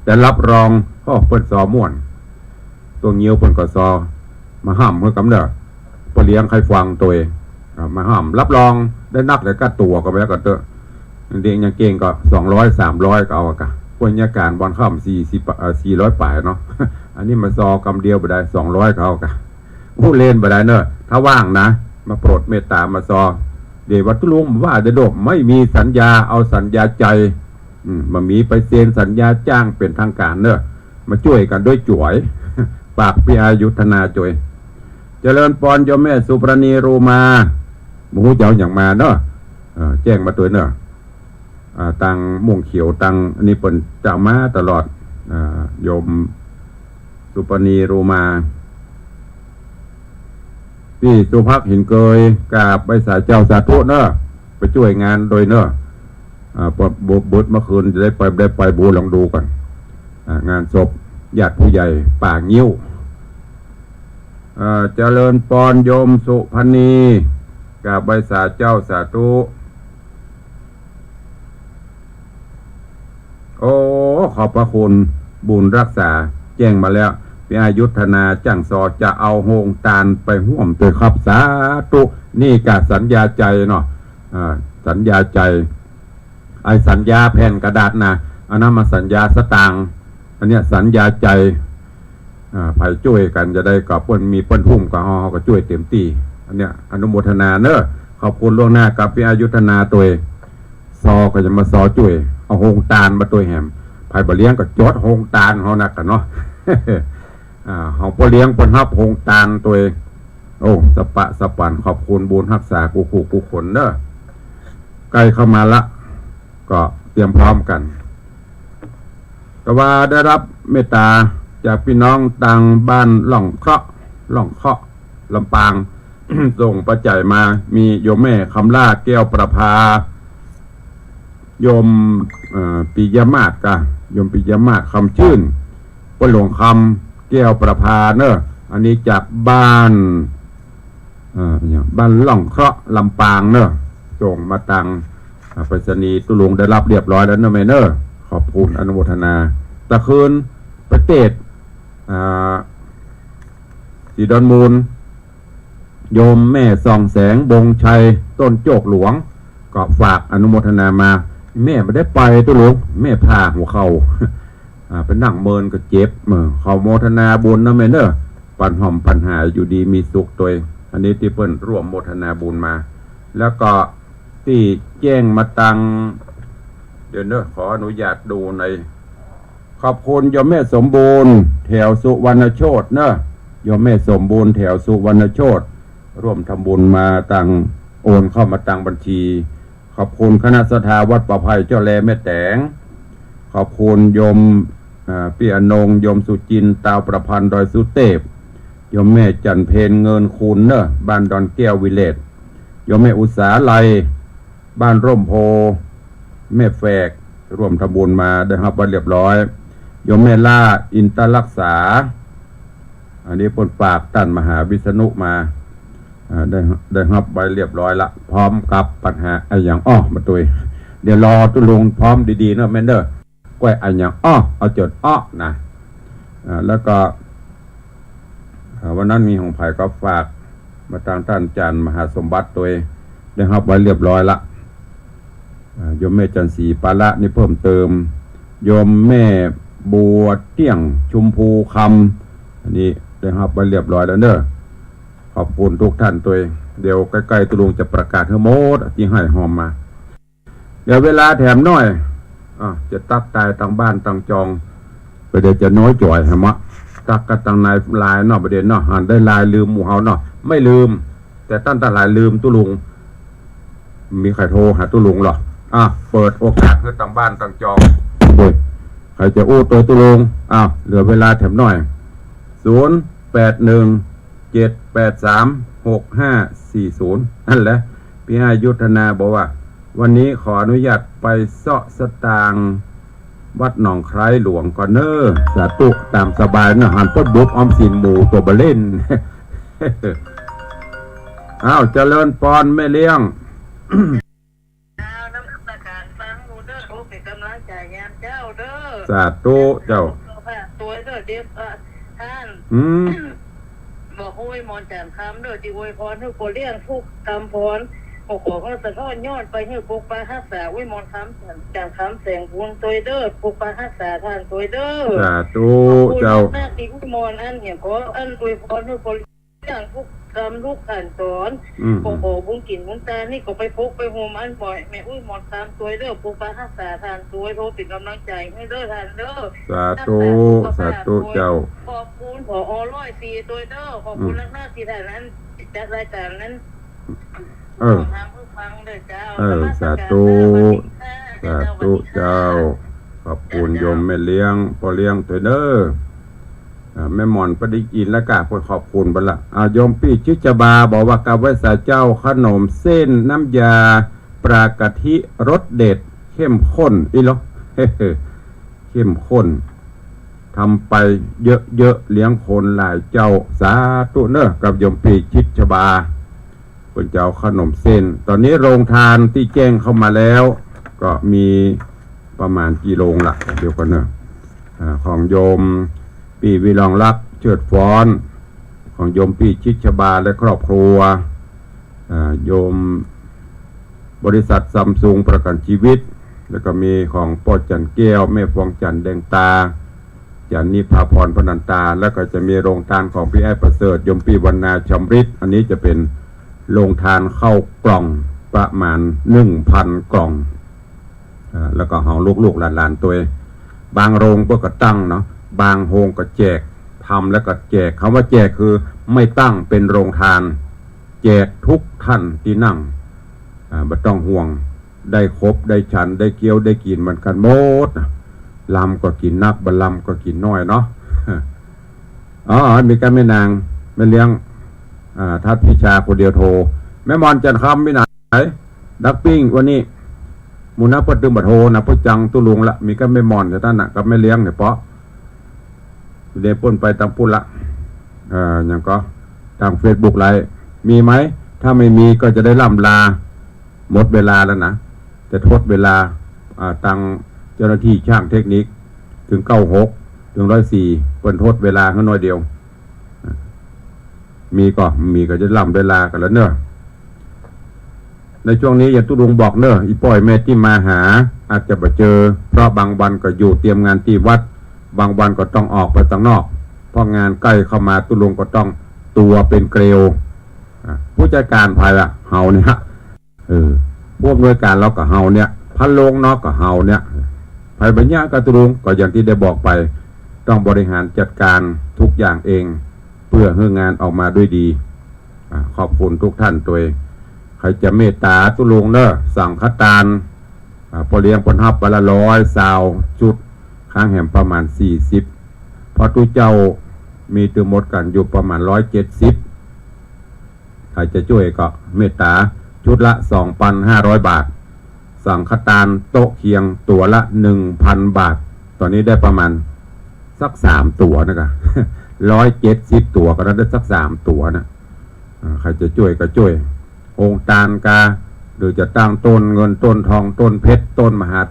แต่รับรองพ่อเปิ้นซอม่วนตัวเงี้ยวเปิ้นก็ซอมาห้ามเพื่อกำเนิดพอเลี้ยงใครฟังตัวเองมาห้ามรับรองได้นักเลยก็ตัวก็ไปแล้วก็เตอะเด็กยังเก่งก็200-300ก็เอากะพวกยาการบอลข้าม400 ป่ายเนาะ อันนี้มาซอกำเดียวไปได้200ก็เอากะผู้เล่นไปได้เนอะถ้าว่างนะมาโปรดเมตตามาซอเดี๋ยววัดตุลุงว่าเดโดไม่มีสัญญาเอาสัญญาใจมามีไปเซ็นสัญญาจ้างเป็นทางการเนอะมาช่วยกันด้วยจ่วย ฝากพิอายุธนาจ่วยเจริญปอนโยมแม่สุปรณีรูมาหมูเจ้าอย่างมาเนอะแจ้งมาตัวเนอะตังม่วงเขียวตังอันนี้เป็นเจ้ามาตลอดโยมสุปรณีรูมาพี่สุภักหินเกยกราบใบสายเจ้าสาธุเนอะไปช่วยงานโดยเนอะบุตรเมื่อคืนจะได้ไปบูลองดูกันงานศพญาติผู้ใหญ่ป่างิ้วเจริญปอนโยมสุพณีกราบใบสายเจ้าสาธุโอ้ขอบพระคุณบุญรักษาแจ้งมาแล้วพิอายุธนาจ้างซอจะเอาโฮงตาลไปห่วมตัวครับสาธุนี่กะสัญญาใจเนาะสัญญาใจไอ้สัญญาแผ่นกระดาษนะอันนั้นมาสัญญาสตางค์อันเนี้ยสัญญาใจไผ่ช่วยกันจะได้กับเปิ้นมีเปิ้นทุ่มกับฮอก็ช่วยเต็มที่อันเนี้ยอนุโมทนาเนอะขอบคุณล่วงหน้ากับพิอายุธนาตัวซอก็จะมาซอช่วยเอาโฮงตาลมาตัวแหมไผ่บ่เลี้ยงก็จดโฮงตาลเฮานักกันเนาะ ของพ่อเลี้ยงปนฮับโฮงตาลตัว โอ้สปะสปันขอบคุณบุญรักษากูขู่กูขนเด้อใกล้เข้ามาละก็เตรียมพร้อมกันก็ว่าได้รับเมตตาจากพี่น้องต่างบ้านหล่องเคราะห์ลำปาง ส่งปัจจัยมามีโยมแม่คำล่าแก้วประภาโยมปิยมาศกะโยมปิยมาศคำชื่นปหลวงคำแก้วประภาเนอะอันนี้จากบ้านบ้านหล่องเคราะห์ลำปางเนอะส่งมาตังไปรษณีย์ตุลุงได้รับเรียบร้อยแล้วเนอะแม่เนอะขอบคุณอนุโมทนาตะคืนประเทศสีดอนมูลโยมแม่ส่องแสงบงชัยต้นโจกหลวงก็ฝากอนุโมทนามาแม่ไม่ได้ไปตุลุงแม่พาหัวเข่าเป็นนั่งเมินก็เจ็บเขาโมทนาบุญนะแม่เนอะปันหอมปันหายอยู่ดีมีสุขตัวอันนี้ที่เพิ่นร่วมโมทนาบุญมาแล้วก็ที่แจ้งมาตังเดี๋ยวเนอะขออนุญาตดูในขอบคุณโยมแม่สมบูรณ์แถวสุวรรณโชตเนอะโยมแม่สมบูรณ์แถวสุวรรณโชตร่วมทำบุญมาตังโอนเข้ามาตังบัญชีขอบคุณคณะสถาวัดประภัยเจ้าแลแม่แตงขอบคุณโยมพี่อนงโยมสุจินตาวประพันธ์ดอยสุเทพโยมแม่จันเพนเงินคูณเนอะบ้านดอนแก้ววิเลศโยมแม่อุษาไลบ้านร่มโพแม่แฝกร่วมทำบุญมาได้รับไว้เรียบร้อยโยมแม่ล่าอินตรักษาอันนี้ปนปากตันมหาวิษณุมาได้รับไว้เรียบร้อยละพร้อมกับปัญหาไอ้อย่างมาตุยเดี๋ยวรอตุลงพร้อมดีๆเนอะแม่เนอะก้อยไอ้อย่างเอาจดนะแล้วก็วันนั้นมีของไผ่ก็ฝากมาทางท่านจันมหาสมบัติตัวได้รับไว้เรียบร้อยละโยมแม่จันสีปาละนี่เพิ่มเติมโยมแม่บัวเตี้ยงชุมพูคำอันนี้ได้รับไว้เรียบร้อยแล้วเนอะขอบคุณทุกท่านตัวเดี๋ยวใกล้ๆตุลุงจะประกาศให้หมดที่ให้หอมมาเดี๋ยวเวลาแถมน้อยจะตักตายต่างบ้านต่างจองไปเดี๋ยวจะน้อยจ่อยมะตักกันต่างนายลายเนาะประเด็นเนาะหันได้ลายลืมหมู่เฮาเนาะไม่ลืมแต่ตั้งแต่ลายลืมตุลุงมีใครโทรหาตุลุงหรอเปิดโอกาสให้ต่างบ้านต่างจองใครจะอู้ตัวตุลุงเหลือเวลาแถมหน่อย0817836540นั่นแหละพี่อายุธนาบอกว่าวันนี้ขออนุญาตไปเสาะสตางวัดหนองไคร้หลวงก่อนเนอสาธุตามสบายนะหันต้นบุบออมสินหมูตัวบะเล่น เจริญปอนแม่เลี้ยงสาธุเจ้าตัวเด้อเด็กท่านบอกโอ้ยมอนแจ่มคำเด้อที่อวยพรให้โกเลี้ยงทุกคำพรขอเขาสะท้อนยอดไปให้ปกปลาฮักษาวิมลคำจากคำแสงบุญตัวเด้อปกปลาฮักษาท่านตัวเด้อสาธุเจ้าหน้าที่วิมลอันเนี่ยขออันอวยพรให้โกเลี้ยงทุกคำทุกขันสอนขอบุญกินบุญตานี่ก็ไปพกไปโฮมอันบ่อยแม่อุ้ยมอนคำตัวเด้อปกปลาฮักษาท่านตัวโทรติดกำลังใจให้เด้อท่านเด้อสาธุเจ้าขอบคุณผอ104ตัวเด้อขอบคุณนักหน้าที่ท่านนั้นจัดรายการนั้นสาธุเจ้าขอบคุณโยมแม่เลี้ยงพ่อเลี้ยงตัวเด้อแม่หมอนปฏิกินและกะขอบคุณบัลละโยมพี่ชิจบาบอกว่ากาไว้สาเจ้าขนมเส้นน้ำยาปลากะทิรสเด็ดเข้มข้นอีหรอเข้มข้นทำไปเยอะๆเลี้ยงคนหลายเจ้าสาธุเนอะกับโยมพี่ชิจบาเป็นเจ้าขนมเส้นตอนนี้โรงทานที่แจ้งเข้ามาแล้วก็มีประมาณกี่โรงละเดี๋ยวกันเนอะของโยมปีวิรองรักเชิดฟ้อนของโยมปีชิชบาและครอบครัวโยมบริษัทซัมซุงประกันชีวิตแล้วก็มีของพ่อจันแก้วแม่ฟองจันแดงตาจันนิพาพรพนันตาแล้วก็จะมีโรงทานของพี่ไอ้ประเสริฐโยมปีวรรณาชมฤทธิ์อันนี้จะเป็นโรงทานเข้ากล่องประมาณ 1,000 กล่องแล้วก็ของลูกๆหลานๆตัวบางโรงก็ตั้งเนาะบางโรงก็แจกผ ทำแล้วก็แจกคำว่าแจกคือไม่ตั้งเป็นโรงทานแจกทุกท่านที่นั่งไม่ต้องห่วงได้ครบได้ฉันได้เกี้ยวได้กินเหมือนกันหมดลำก็กินนักบัลลำก็กินน้อยเนาะอ๋อมีการแม่นางแม่เลี้ยงทัดพิชาคนเดียวโทรแม่มอนจันทร์คำไม่ไหนดักปิ้งวันนี้มูนับปดึงบัดโทนะพุจังตุลุงละมีการแม่มอนแต่ท่านน่ะกับแม่เลี้ยงเนี่ยเพาะเดี๋ยวป่นไปตามปุ่นละอย่างก็ทางเฟซบุ๊กไลน์มีไหมถ้าไม่มีก็จะได้ล่ำลาหมดเวลาแล้วนะจะทดเวลาตังเจ้าหน้าที่ช่างเทคนิคถึง96 ถึง104เปิ้นทดเวลาแค่น้อยเดียวมีก็จะล่ำเวลากันแล้วเนอะในช่วงนี้อย่างตุลุงบอกเนอะอีป้อยแม่ที่มาหาอาจจะไปเจอเพราะบางวันก็อยู่เตรียมงานที่วัดบางวันก็ต้องออกไปข้างนอกเพราะงานใกล้เข้ามาตุลุงก็ต้องตัวเป็นเกลียวผู้จัดการภายละเฮาเนี่ยพวกหน่วยการเรากับเฮาเนี่ยพันโลงเนาะกับเฮาเนี่ยภายบัญญัติกตุลุงก็อย่างที่ได้บอกไปต้องบริหารจัดการทุกอย่างเองเพื่อให้งานออกมาด้วยดีขอบคุณทุกท่านตัวเองใครจะเมตตาตุลุงเนอะสั่งคัตตานพอเลี้ยงผลฮับวันละ100ซาวจุดค้างแหมประมาณ40พอตุเจ้ามีตัวหมดกันอยู่ประมาณ170ใครจะช่วยก็เมตตาชุดละ 2,500 บาทสั่งคัตตานโต๊ะเคียงตัวละ 1,000 บาทตอนนี้ได้ประมาณสัก3ตัวนะครับ170ตัวก็ได้สัก3ตัวนะใครจะช่วยก็ช่วยองค์ตาลกาหรือจะตั้งต้นเงินต้นทองต้นเพชรต้นมหา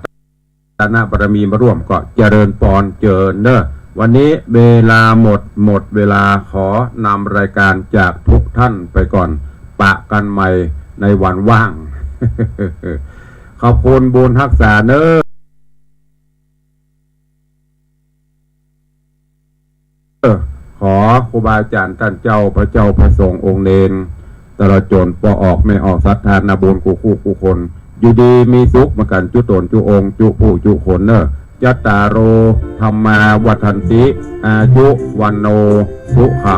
ตนะบารมีมาร่วมก็เจริญปอนเจริญเนอะวันนี้เวลาหมดเวลาขอนำรายการจากทุกท่านไปก่อนปะกันใหม่ในวันว่าง ขอบคุณบุญทักษาเนอะขอครูบาอาจารย์ท่านเจ้าพระเจ้าพระสงฆ์องค์เนรตลอดจนปออกไม่ออกศรัทธานาบุญคู่คนอยู่ดีมีสุขมากันจุตนจุองค์จุผู้จุคนเนอะยัตตาโรธรรมาวัฏันติอายุวันโนสุขัง